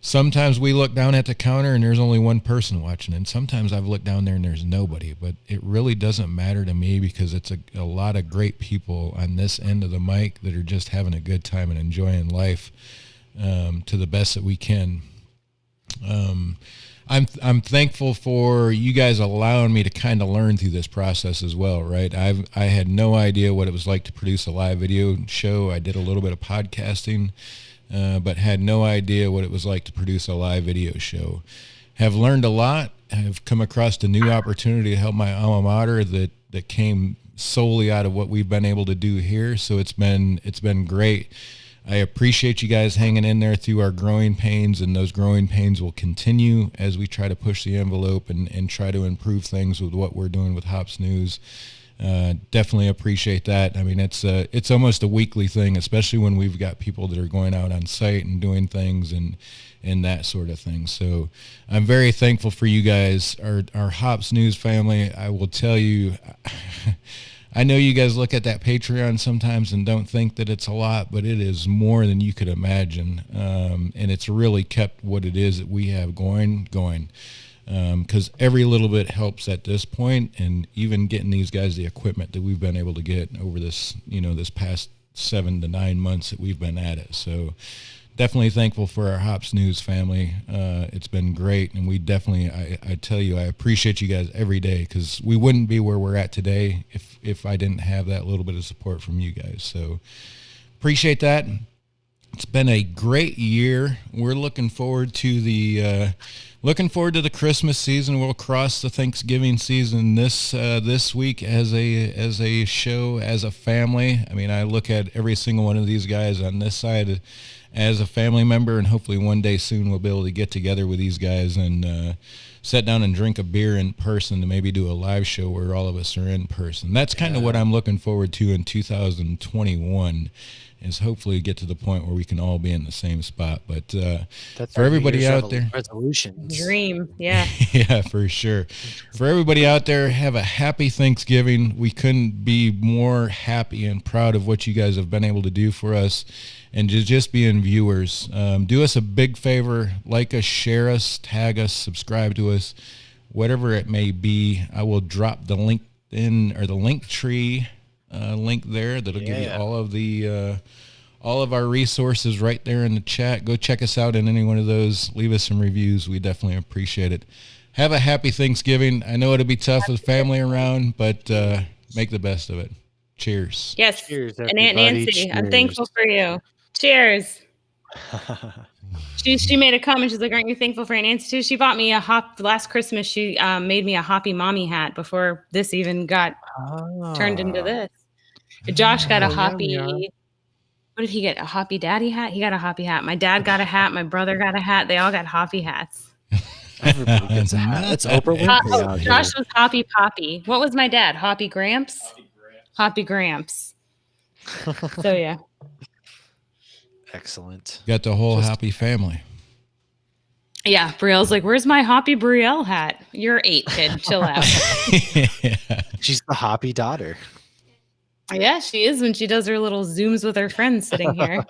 sometimes we look down at the counter and there's only one person watching. And sometimes I've looked down there and there's nobody. But it really doesn't matter to me because it's a lot of great people on this end of the mic that are just having a good time and enjoying life to the best that we can. I'm thankful for you guys allowing me to kind of learn through this process as well, right? I had no idea what it was like to produce a live video show. I did a little bit of podcasting, but had no idea what it was like to produce a live video show. Have learned a lot. Have come across a new opportunity to help my alma mater that came solely out of what we've been able to do here. So it's been great. I appreciate you guys hanging in there through our growing pains, and those growing pains will continue as we try to push the envelope and try to improve things with what we're doing with Hops News. Definitely appreciate that. I mean, it's almost a weekly thing, especially when we've got people that are going out on site and doing things and that sort of thing. So I'm very thankful for you guys, our Hops News family. I will tell you, I know you guys look at that Patreon sometimes and don't think that it's a lot, but it is more than you could imagine. And it's really kept what it is that we have going. because every little bit helps at this point, and even getting these guys the equipment that we've been able to get over this, this past 7 to 9 months that we've been at it. So definitely thankful for our Hops News family. It's been great, and we definitely, I tell you, I appreciate you guys every day, because we wouldn't be where we're at today if I didn't have that little bit of support from you guys. So appreciate that. It's been a great year. We're looking forward to the Christmas season. We'll cross the Thanksgiving season this week as a show, as a family. I mean, I look at every single one of these guys on this side as a family member, and hopefully one day soon we'll be able to get together with these guys and sit down and drink a beer in person, to maybe do a live show where all of us are in person. That's kind of what I'm looking forward to in 2021. Is hopefully get to the point where we can all be in the same spot. But That's for everybody out there, resolutions. Dream. Yeah. yeah, for sure. For everybody out there, have a happy Thanksgiving. We couldn't be more happy and proud of what you guys have been able to do for us, and just being viewers. Do us a big favor, like us, share us, tag us, subscribe to us, whatever it may be. I will drop the link or the link tree link there that'll give you all of our resources right there in the chat. Go check us out in any one of those. Leave us some reviews. We definitely appreciate it. Have a happy Thanksgiving. I know it'll be tough with family around, but make the best of it. Cheers. Yes. Cheers, and Aunt Nancy, cheers. I'm thankful for you. Cheers. She made a comment. She's like, "Aren't you thankful for Aunt Nancy too?" She bought me last Christmas. She made me a Hoppy Mommy hat before this even got turned into this. Josh got a Hoppy. What did he get? A Hoppy Daddy hat? He got a Hoppy hat. My dad got a hat. My brother got a hat. They all got Hoppy hats. Everybody gets a hat. That's Oprah Winfrey out here. Josh was Hoppy Poppy. What was my dad? Hoppy Gramps? Hoppy Gramps. So, yeah. Excellent. Got the whole Hoppy family. Yeah, Brielle's like, "Where's my Hoppy Brielle hat?" You're 8, kid. Chill out. Yeah. She's the Hoppy daughter. Yeah, she is when she does her little Zooms with her friends sitting here.